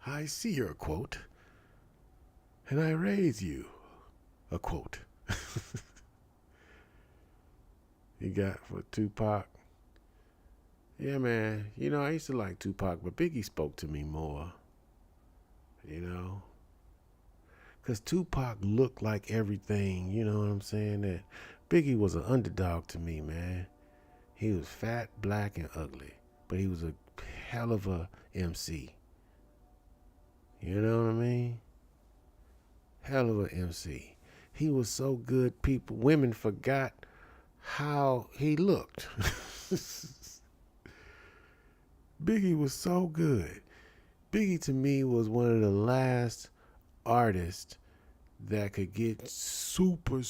I see your quote, and I raise you a quote. You got for Tupac. Yeah, man. You know, I used to like Tupac, but Biggie spoke to me more. You know? Because Tupac looked like everything, you know what I'm saying? That Biggie was an underdog to me, man. He was fat, black, and ugly, but he was a hell of a MC. You know what I mean? Hell of a MC. He was so good, women forgot how he looked. Biggie was so good. Biggie to me was one of the last artists that could get super,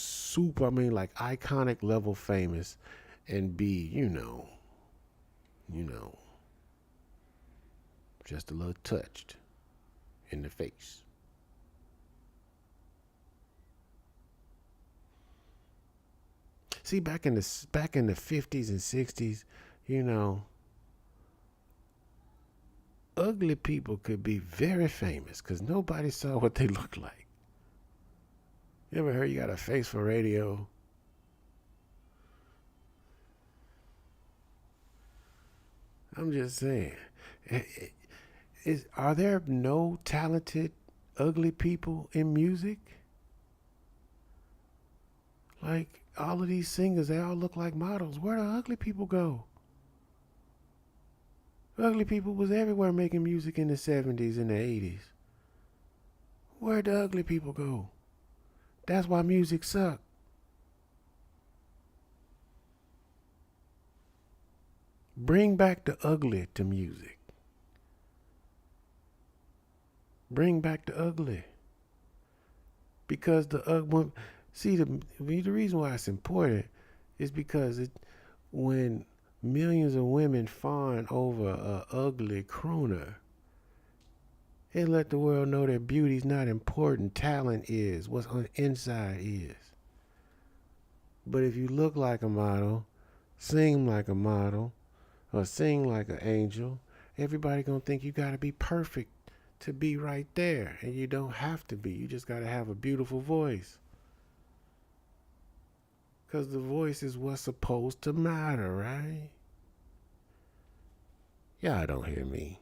I mean like iconic level famous and be, you know, just a little touched in the face. See, back in the 50s and 60s, you know, ugly people could be very famous because nobody saw what they looked like. You ever heard you got a face for radio? I'm just saying. Are there no talented, ugly people in music? Like, all of these singers, they all look like models. Where do ugly people go? Ugly people was everywhere making music in the 70s and the 80s. Where'd the ugly people go? That's why music sucked. Bring back the ugly to music. Bring back the ugly. Because the ugly... See, the reason why it's important is because when millions of women fawn over a ugly crooner, it let the world know that beauty's not important. Talent is. What's on the inside is. But if you look like a model, sing like a model, or sing like an angel, everybody gonna think you gotta be perfect to be right there. And you don't have to be. You just gotta have a beautiful voice. 'Cause the voice is what's supposed to matter, right? Y'all don't hear me.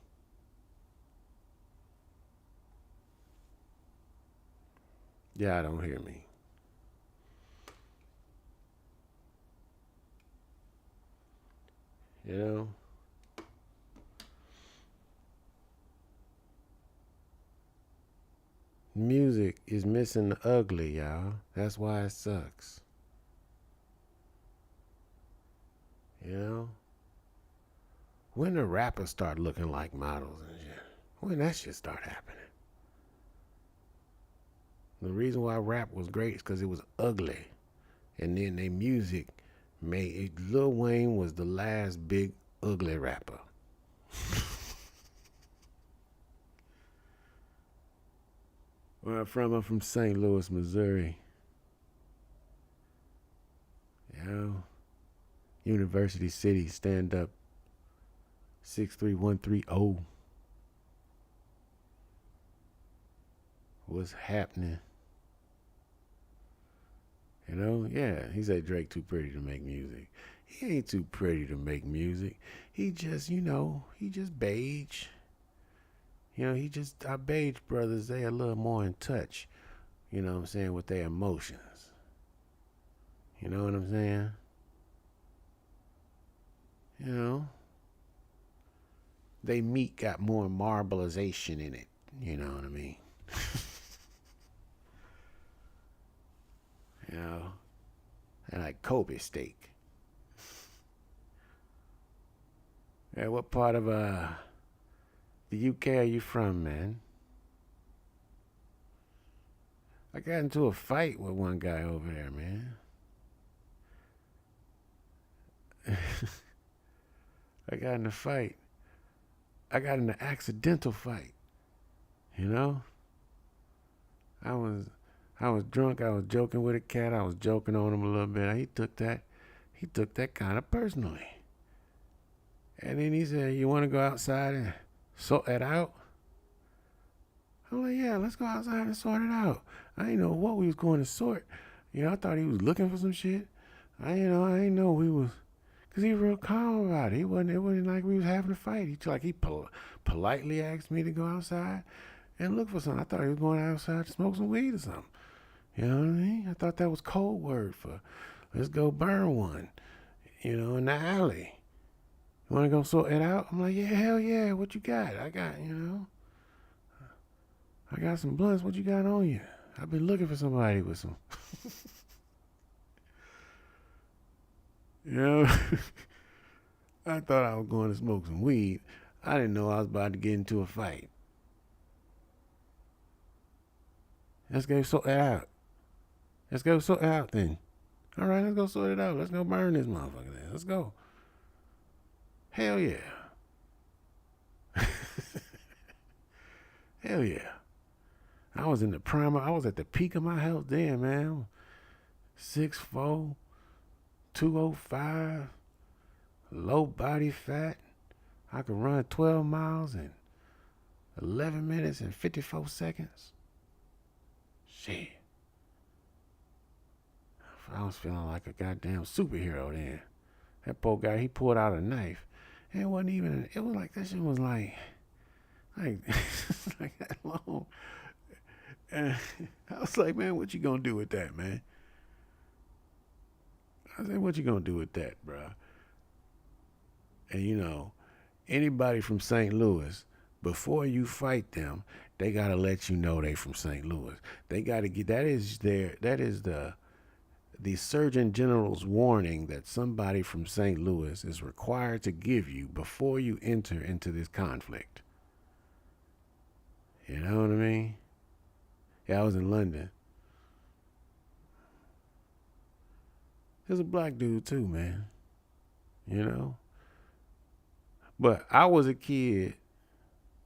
Y'all don't hear me. You know? Music is missing the ugly, y'all. That's why it sucks. You know? When the rappers start looking like models and shit. When that shit start happening. The reason why rap was great is because it was ugly. And then their music made it. Lil Wayne was the last big ugly rapper. Where I'm from St. Louis, Missouri. You know? University City, stand up 63130. What's happening? You know? Yeah, he said Drake too pretty to make music. He ain't too pretty to make music. He just, he just beige. Our beige brothers, they a little more in touch, you know what I'm saying, with their emotions. You know what I'm saying? You know? They meat got more marbleization in it. You know what I mean? You know? And like Kobe steak. Yeah, what part of the UK are you from, man? I got into a fight with one guy over there, man. I got in a fight. I got in an accidental fight. You know? I was drunk. I was joking with a cat. I was joking on him a little bit. He took that kind of personally. And then he said, "You want to go outside and sort that out?" I'm like, "Yeah, let's go outside and sort it out." I didn't know what we was going to sort. I thought he was looking for some shit. I didn't know we was, cause he was real calm about it. It wasn't like we was having a fight. He politely asked me to go outside and look for something. I thought he was going outside to smoke some weed or something. You know what I mean? I thought that was code word for let's go burn one, in the alley. You want to go sort it out? I'm like, yeah, hell yeah. What you got? I got some blunts. What you got on you? I've been looking for somebody with some. I thought I was going to smoke some weed. I didn't know I was about to get into a fight. Let's go sort that out. Let's go sort it out then. All right, let's go sort it out. Let's go burn this motherfucker then. Let's go. Hell yeah. Hell yeah. I was in the prime. I was at the peak of my health then, man. 6'4", 205, low body fat. I could run 12 miles in 11 minutes and 54 seconds. Shit. I was feeling like a goddamn superhero then. That poor guy, he pulled out a knife. And it wasn't even, it was like, that shit was like like that long. And I was like, man, what you gonna do with that, man? I said, what you gonna do with that, bro? And anybody from St. Louis, before you fight them, they gotta let you know they from St. Louis. They gotta get, that is the Surgeon General's warning that somebody from St. Louis is required to give you before you enter into this conflict. You know what I mean? Yeah, I was in London. There's a black dude too, man. But I was a kid,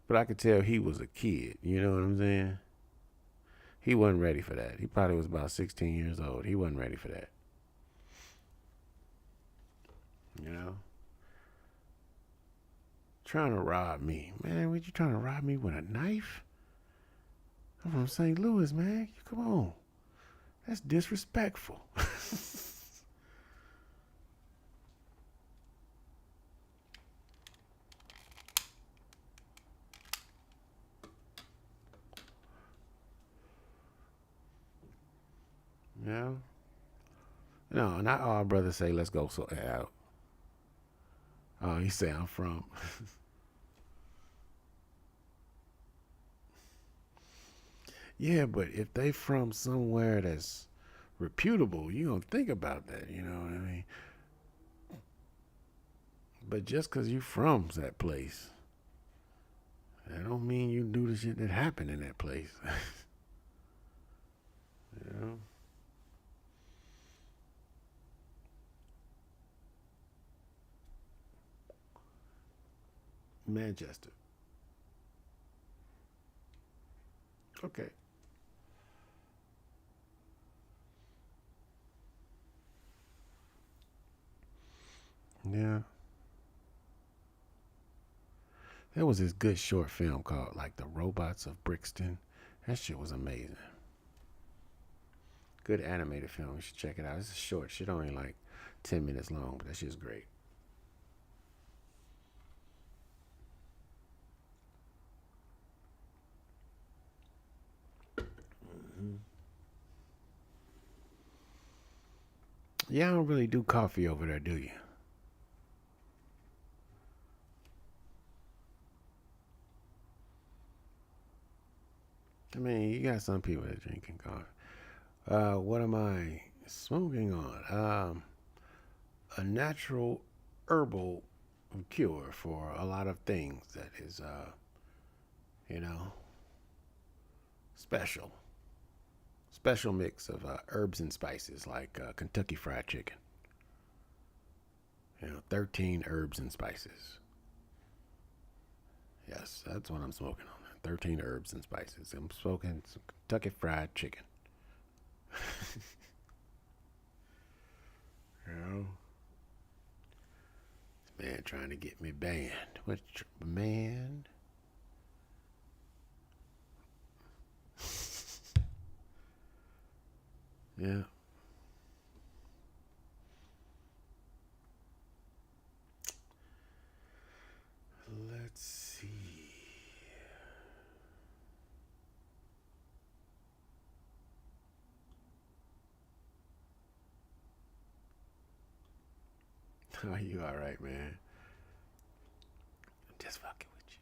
but I could tell he was a kid. You know what I'm saying? He wasn't ready for that. He probably was about 16 years old. He wasn't ready for that. Trying to rob me. Man, what you trying to rob me with a knife? I'm from St. Louis, man. Come on. That's disrespectful. Yeah. No, not all brothers say let's go so out. Oh, he say I'm from. Yeah, but if they from somewhere that's reputable, you don't think about that. You know what I mean? But just because you from that place, that don't mean you do the shit that happened in that place. You know? Manchester. Okay. Yeah. There was this good short film called like The Robots of Brixton. That shit was amazing. Good animated film. You should check it out. It's short. Shit only like 10 minutes long, but that shit's great. Mm-hmm. Yeah, I don't really do coffee over there, do you? I mean, you got some people that drinking coffee. What am I smoking on? A natural herbal cure for a lot of things that is, you know, special. Special mix of herbs and spices like Kentucky Fried Chicken. 13 herbs and spices. Yes, that's what I'm smoking on. 13 herbs and spices. I'm smoking some Kentucky Fried Chicken. You know, this man trying to get me banned. What man? Yeah. Let's see. Oh, you all right, man? I'm just fucking with you.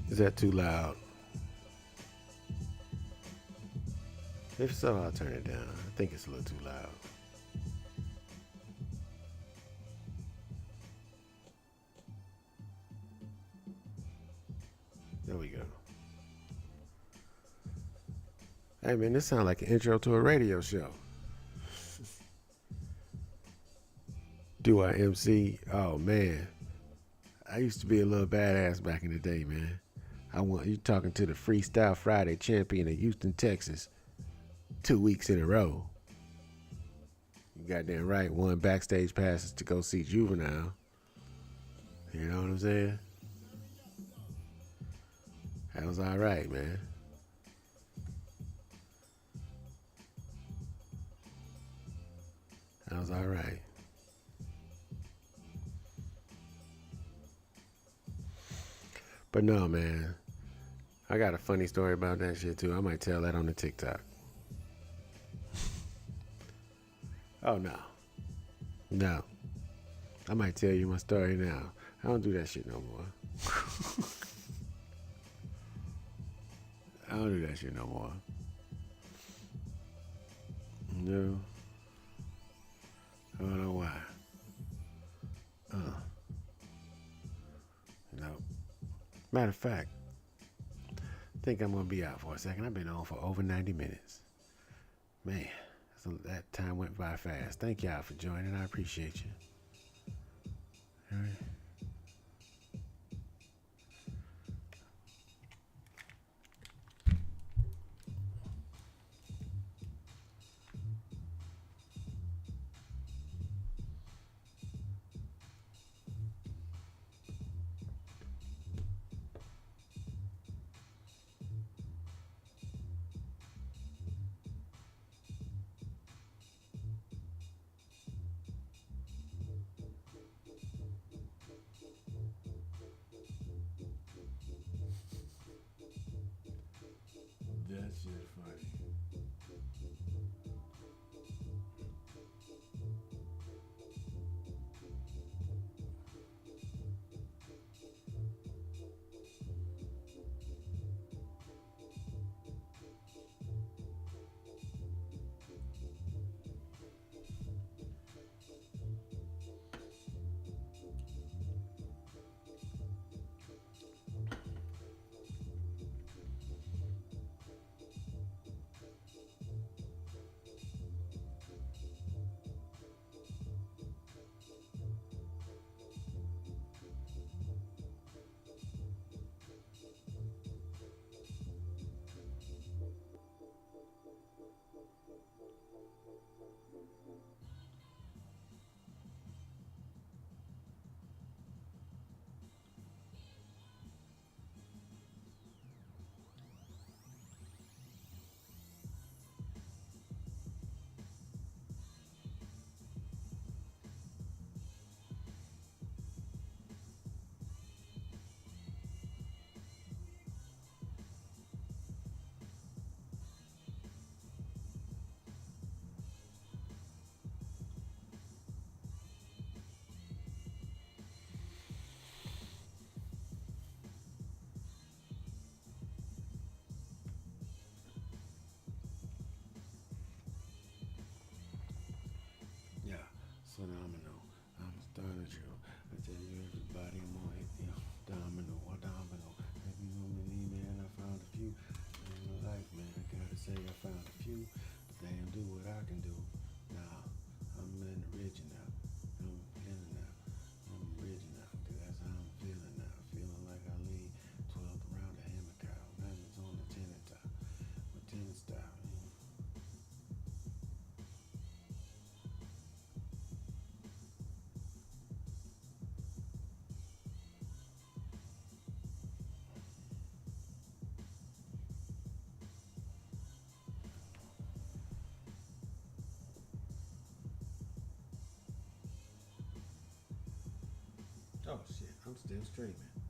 Is that too loud? If so, I'll turn it down. I think it's a little too loud. There we go. Hey man, this sounds like an intro to a radio show. Do I MC? Oh man, I used to be a little badass back in the day, man. I want you talking to the Freestyle Friday champion of Houston, Texas, 2 weeks in a row. You goddamn right. Won backstage passes to go see Juvenile. You know what I'm saying? That was all right, man. That was all right. But no, man. I got a funny story about that shit too. I might tell that on the TikTok. Oh no. No. I might tell you my story now. I don't do that shit no more. I don't do that shit no more. No. I don't know why. No. Matter of fact, I think I'm gonna be out for a second. I've been on for over 90 minutes. Man, that time went by fast. Thank y'all for joining. I appreciate you. All right. phenomenal. I'm starting to. I tell you, everybody, I'm gonna hit you. Domino, a domino. If you know me, man, I found a few. In my life, man, I gotta say I found a few. But they don't do what I can do. Nah, I'm an original. I'm feeling now. I'm original. Cause that's how I'm feeling now. Feeling like I lead 12th round of hammer cow. Diamonds on the tennis top. My tennis style. Oh shit, I'm still streaming.